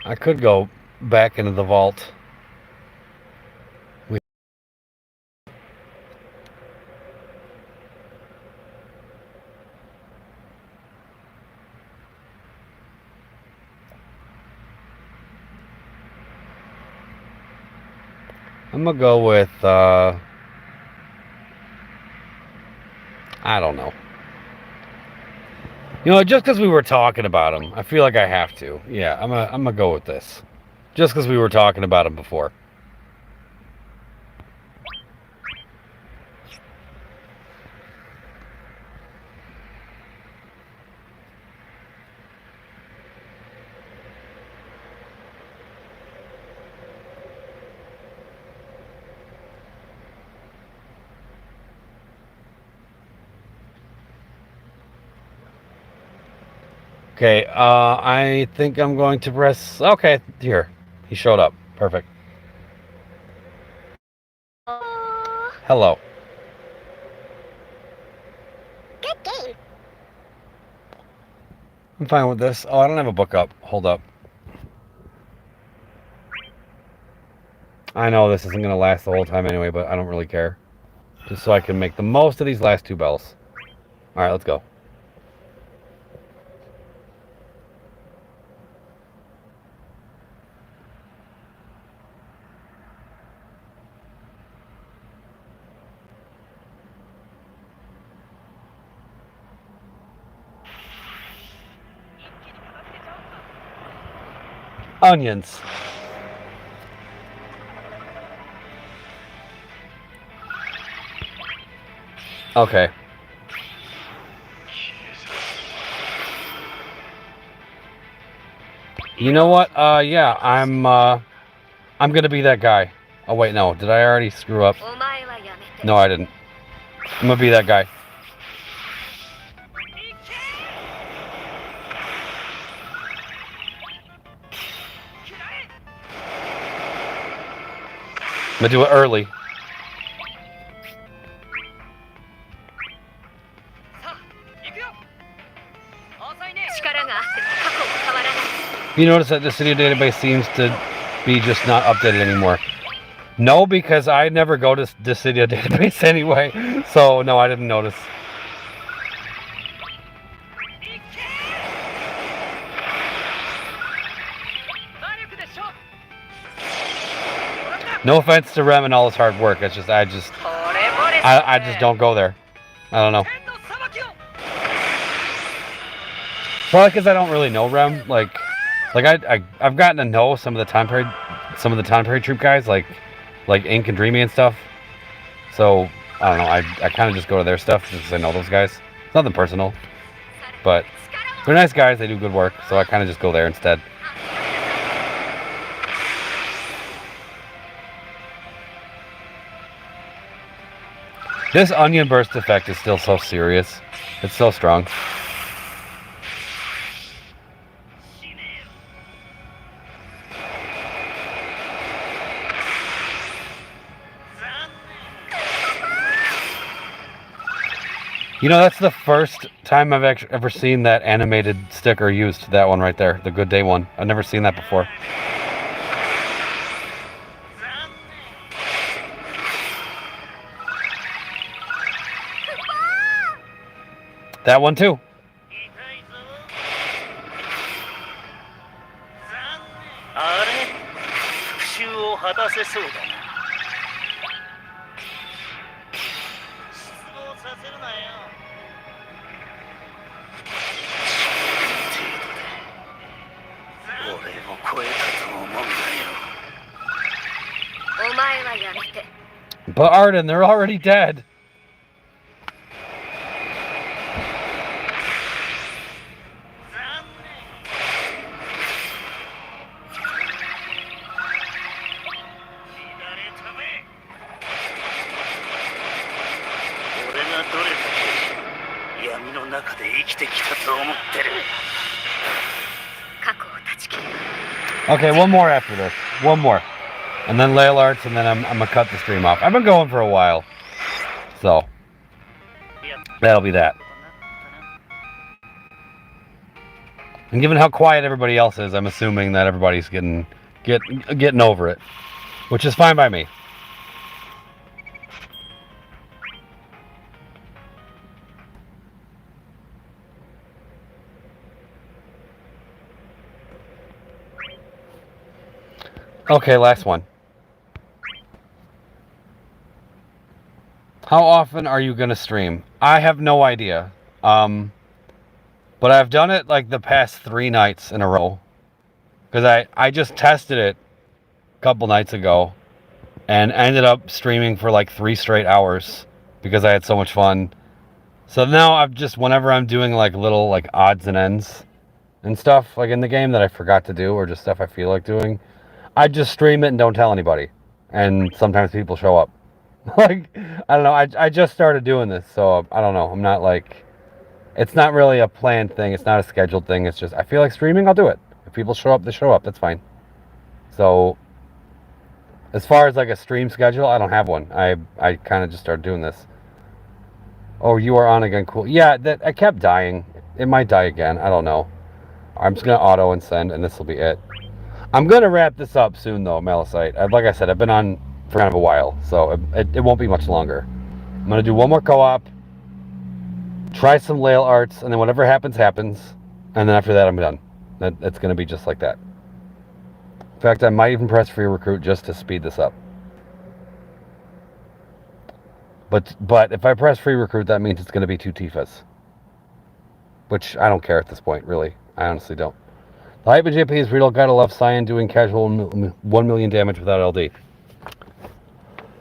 I could go back into the vault. I'm going to go with, I don't know. You know, just because we were talking about him, I feel like I have to. Yeah, I'm gonna go with this. Just because we were talking about him before. Okay, I think I'm going to press... Okay, here. He showed up. Perfect. Hello. Good game. I'm fine with this. Oh, I don't have a book up. Hold up. I know this isn't going to last the whole time anyway, but I don't really care. Just so I can make the most of these last two bells. Alright, let's go. Onions. Okay. You know what? Yeah, I'm gonna be that guy. Oh wait, no. Did I already screw up? No, I didn't. I'm gonna be that guy. I'm gonna do it early. You notice that the Cydia database seems to be just not updated anymore. No, because I never go to the Cydia database anyway. So no, I didn't notice. No offense to Rem and all his hard work. It's just I just don't go there. I don't know. Probably because I don't really know Rem. Like I've gotten to know some of the time period troop guys, like Ink and Dreamy and stuff. So I don't know. I kind of just go to their stuff because I know those guys. It's nothing personal, but they're nice guys. They do good work, so I kind of just go there instead. This onion burst effect is still so serious. It's so strong. You know, that's the first time I've ever seen that animated sticker used. That one right there, the Good Day one. I've never seen that before. That one too. But Arden, they're already dead. Okay, one more after this. One more. And then Layle arts, and then I'm going to cut the stream off. I've been going for a while. So, that'll be that. And given how quiet everybody else is, I'm assuming that everybody's getting over it. Which is fine by me. Okay, last one. How often are you going to stream? I have no idea. But I've done it like the past 3 nights in a row. Because I just tested it a couple nights ago. And ended up streaming for like 3 straight hours. Because I had so much fun. So now I've just, whenever I'm doing like little like odds and ends and stuff like in the game that I forgot to do. Or just stuff I feel like doing. I just stream it and don't tell anybody. And sometimes people show up. Like, I don't know. I just started doing this. So I don't know. I'm not like... It's not really a planned thing. It's not a scheduled thing. It's just, I feel like streaming, I'll do it. If people show up, they show up. That's fine. So, as far as like a stream schedule, I don't have one. I kind of just started doing this. Oh, you are on again. Cool. Yeah, I kept dying. It might die again. I don't know. I'm just going to auto and send, and this will be it. I'm going to wrap this up soon, though, Malicite. Like I said, I've been on for kind of a while, so it won't be much longer. I'm going to do one more co-op. Try some Layle arts, and then whatever happens, happens. And then after that, I'm done. It's going to be just like that. In fact, I might even press free recruit just to speed this up. But if I press free recruit, that means it's going to be 2 Tifas. Which I don't care at this point, really. I honestly don't. The hype of JP is real. Gotta love Cyan doing casual 1 million damage without LD.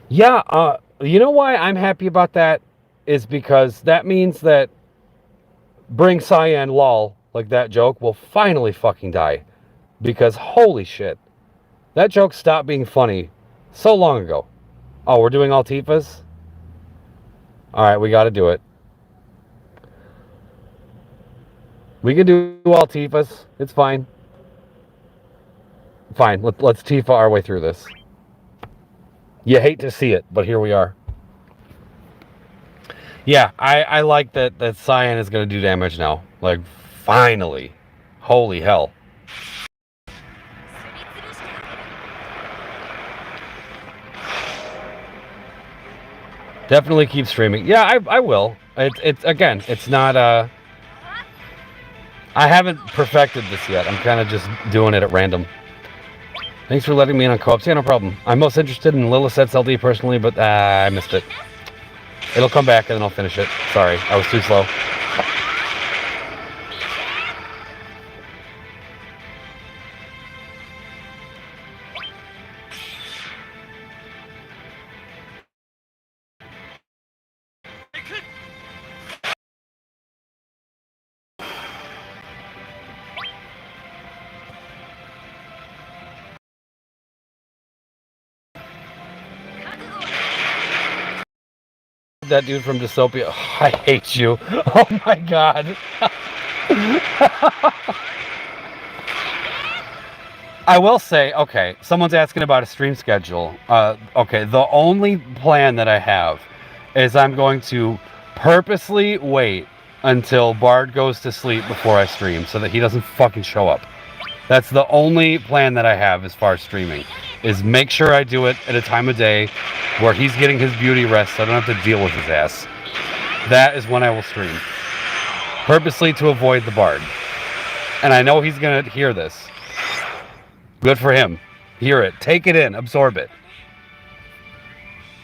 Yeah, you know why I'm happy about that? Is because that means that Bring Cyan lol, like that joke, will finally fucking die. Because holy shit. That joke stopped being funny so long ago. Oh, we're doing all Tifas? Alright, we gotta do it. We can do all Tifas. It's fine. Fine, let's Tifa our way through this. You hate to see it, but here we are. Yeah, I like that Cyan is going to do damage now. Like, finally. Holy hell. Definitely keep streaming. Yeah, I will. It's again, it's not, I haven't perfected this yet. I'm kind of just doing it at random. Thanks for letting me in on co-ops. Yeah, no problem. I'm most interested in Lilith's LD personally, but I missed it. It'll come back and then I'll finish it. Sorry, I was too slow. That dude from Dystopia. Oh, I hate you. Oh my god. I will say, okay, someone's asking about a stream schedule. Okay, the only plan that I have is I'm going to purposely wait until Bard goes to sleep before I stream so that he doesn't fucking show up. That's the only plan that I have as far as streaming, is make sure I do it at a time of day where he's getting his beauty rest so I don't have to deal with his ass. That is when I will stream. Purposely to avoid the Bard. And I know he's going to hear this. Good for him. Hear it. Take it in. Absorb it.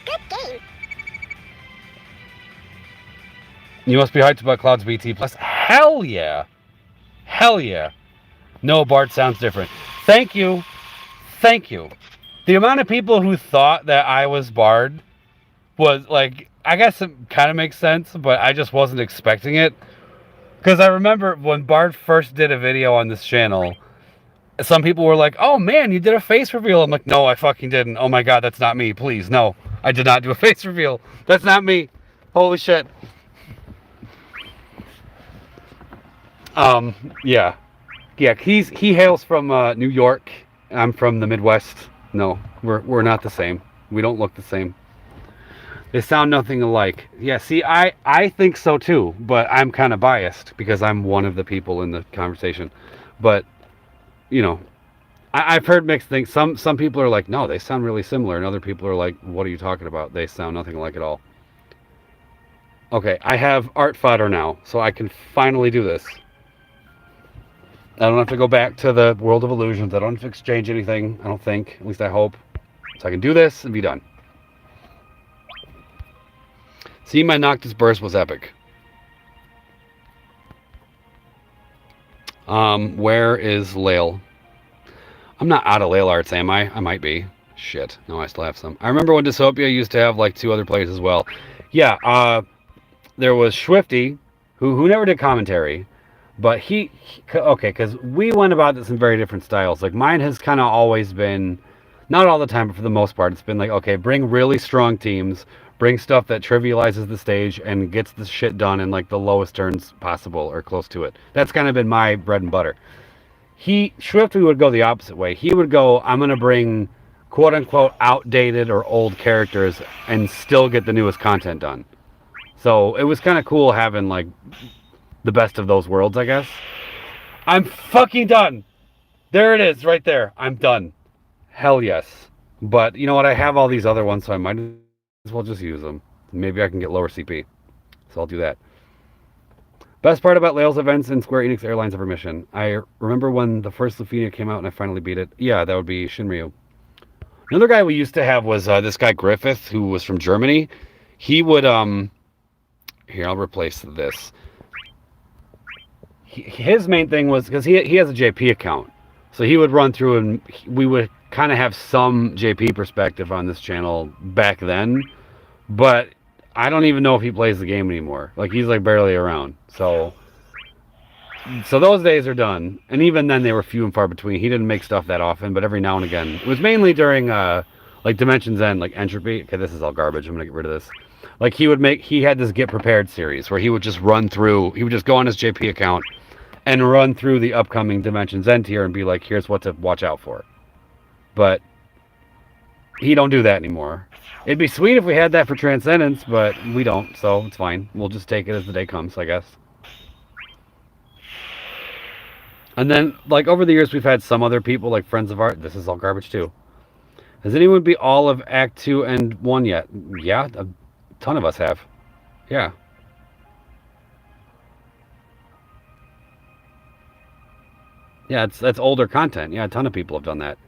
Good game. You must be hyped about Cloud's BT Plus. Hell yeah. Hell yeah. No, Bart sounds different. Thank you. Thank you. The amount of people who thought that I was Bard was like, I guess it kind of makes sense, but I just wasn't expecting it. Because I remember when Bart first did a video on this channel, some people were like, oh man, you did a face reveal. I'm like, no, I fucking didn't. Oh my god, that's not me. Please, no. I did not do a face reveal. That's not me. Holy shit. Yeah. Yeah, he hails from New York. I'm from the Midwest. No, we're not the same. We don't look the same. They sound nothing alike. Yeah, see, I think so too, but I'm kind of biased because I'm one of the people in the conversation. But, you know, I've heard mixed things. Some people are like, no, they sound really similar, and other people are like, what are you talking about? They sound nothing alike at all. Okay, I have art fodder now, so I can finally do this. I don't have to go back to the world of illusions. I don't have to exchange anything, I don't think. At least I hope. So I can do this and be done. See, my Noctis burst was epic. Where is Layle? I'm not out of Layle arts, am I? I might be. Shit. No, I still have some. I remember when Dystopia used to have like 2 other players as well. Yeah, there was Swifty, who never did commentary. But he okay, because we went about this in very different styles. Like, mine has kind of always been, not all the time, but for the most part, it's been like, okay, bring really strong teams, bring stuff that trivializes the stage and gets the shit done in like the lowest turns possible or close to it. That's kind of been my bread and butter. Swifty would go the opposite way. He would go, I'm going to bring quote unquote outdated or old characters and still get the newest content done. So it was kind of cool having like the best of those worlds, I guess. I'm fucking done. There it is, right there. I'm done. Hell yes. But you know what? I have all these other ones, so I might as well just use them. Maybe I can get lower CP. So I'll do that. Best part about Layle's events in Square Enix Airlines Ever Mission. I remember when the first Lufenia came out and I finally beat it. Yeah, that would be Shinryu. Another guy we used to have was this guy Griffith, who was from Germany. He would, here, I'll replace this. His main thing was, because he has a JP account. So he would run through and we would kind of have some JP perspective on this channel back then. But I don't even know if he plays the game anymore. Like, he's like barely around. So those days are done. And even then they were few and far between. He didn't make stuff that often, but every now and again. It was mainly during like Dimensions End, like Entropy. Okay, this is all garbage. I'm gonna get rid of this. Like, he had this Get Prepared series where he would just run through, he would just go on his JP account and run through the upcoming Dimensions End tier and be like, here's what to watch out for. But he don't do that anymore. It'd be sweet if we had that for Transcendence, but we don't, so it's fine. We'll just take it as the day comes, I guess. And then, like, over the years, we've had some other people, like Friends of Art. This is all garbage, too. Has anyone beat all of Act 2 and 1 yet? Yeah, a ton of us have. Yeah. Yeah, that's older content. Yeah, a ton of people have done that.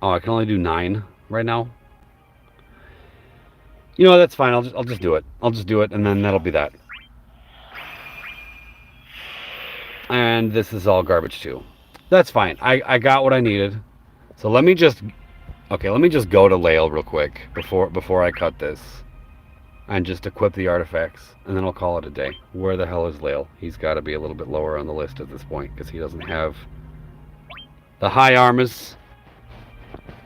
Oh, I can only do 9 right now. You know, that's fine. I'll just do it. I'll just do it, and then that'll be that. And this is all garbage too. That's fine. I got what I needed. So let me just go to Layle real quick before I cut this. And just equip the artifacts, and then I'll call it a day. Where the hell is Layle? He's got to be a little bit lower on the list at this point, because he doesn't have the high armors,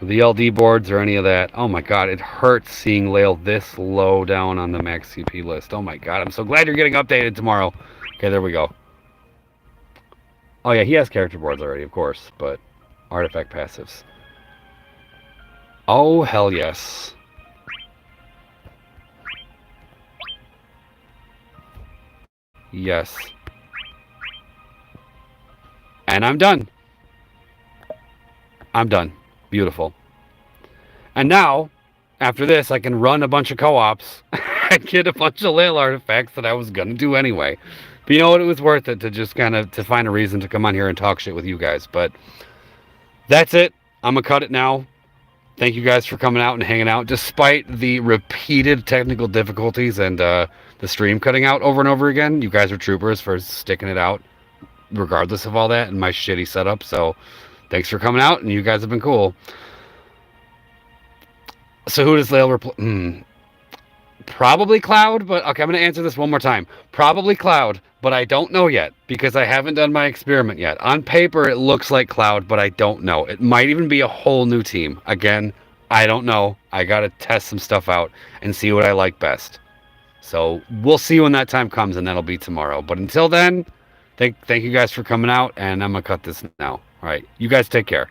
the LD boards, or any of that. Oh my god, it hurts seeing Layle this low down on the max CP list. Oh my god, I'm so glad you're getting updated tomorrow. Okay, there we go. Oh yeah, he has character boards already, of course, but artifact passives. Oh, hell yes. Yes. And I'm done. I'm done. Beautiful. And now, after this, I can run a bunch of co-ops and get a bunch of Layle artifacts that I was going to do anyway. But you know what? It was worth it to just kind of to find a reason to come on here and talk shit with you guys. But that's it. I'm going to cut it now. Thank you guys for coming out and hanging out, despite the repeated technical difficulties and the stream cutting out over and over again. You guys are troopers for sticking it out, regardless of all that and my shitty setup. So thanks for coming out, and you guys have been cool. So who does Layle replace? Probably Cloud, but okay, I'm going to answer this one more time. Probably Cloud, but I don't know yet because I haven't done my experiment yet. On paper, it looks like Cloud, but I don't know. It might even be a whole new team. Again, I don't know. I got to test some stuff out and see what I like best. So we'll see when that time comes, and that'll be tomorrow. But until then, thank you guys for coming out, and I'm going to cut this now. All right, you guys take care.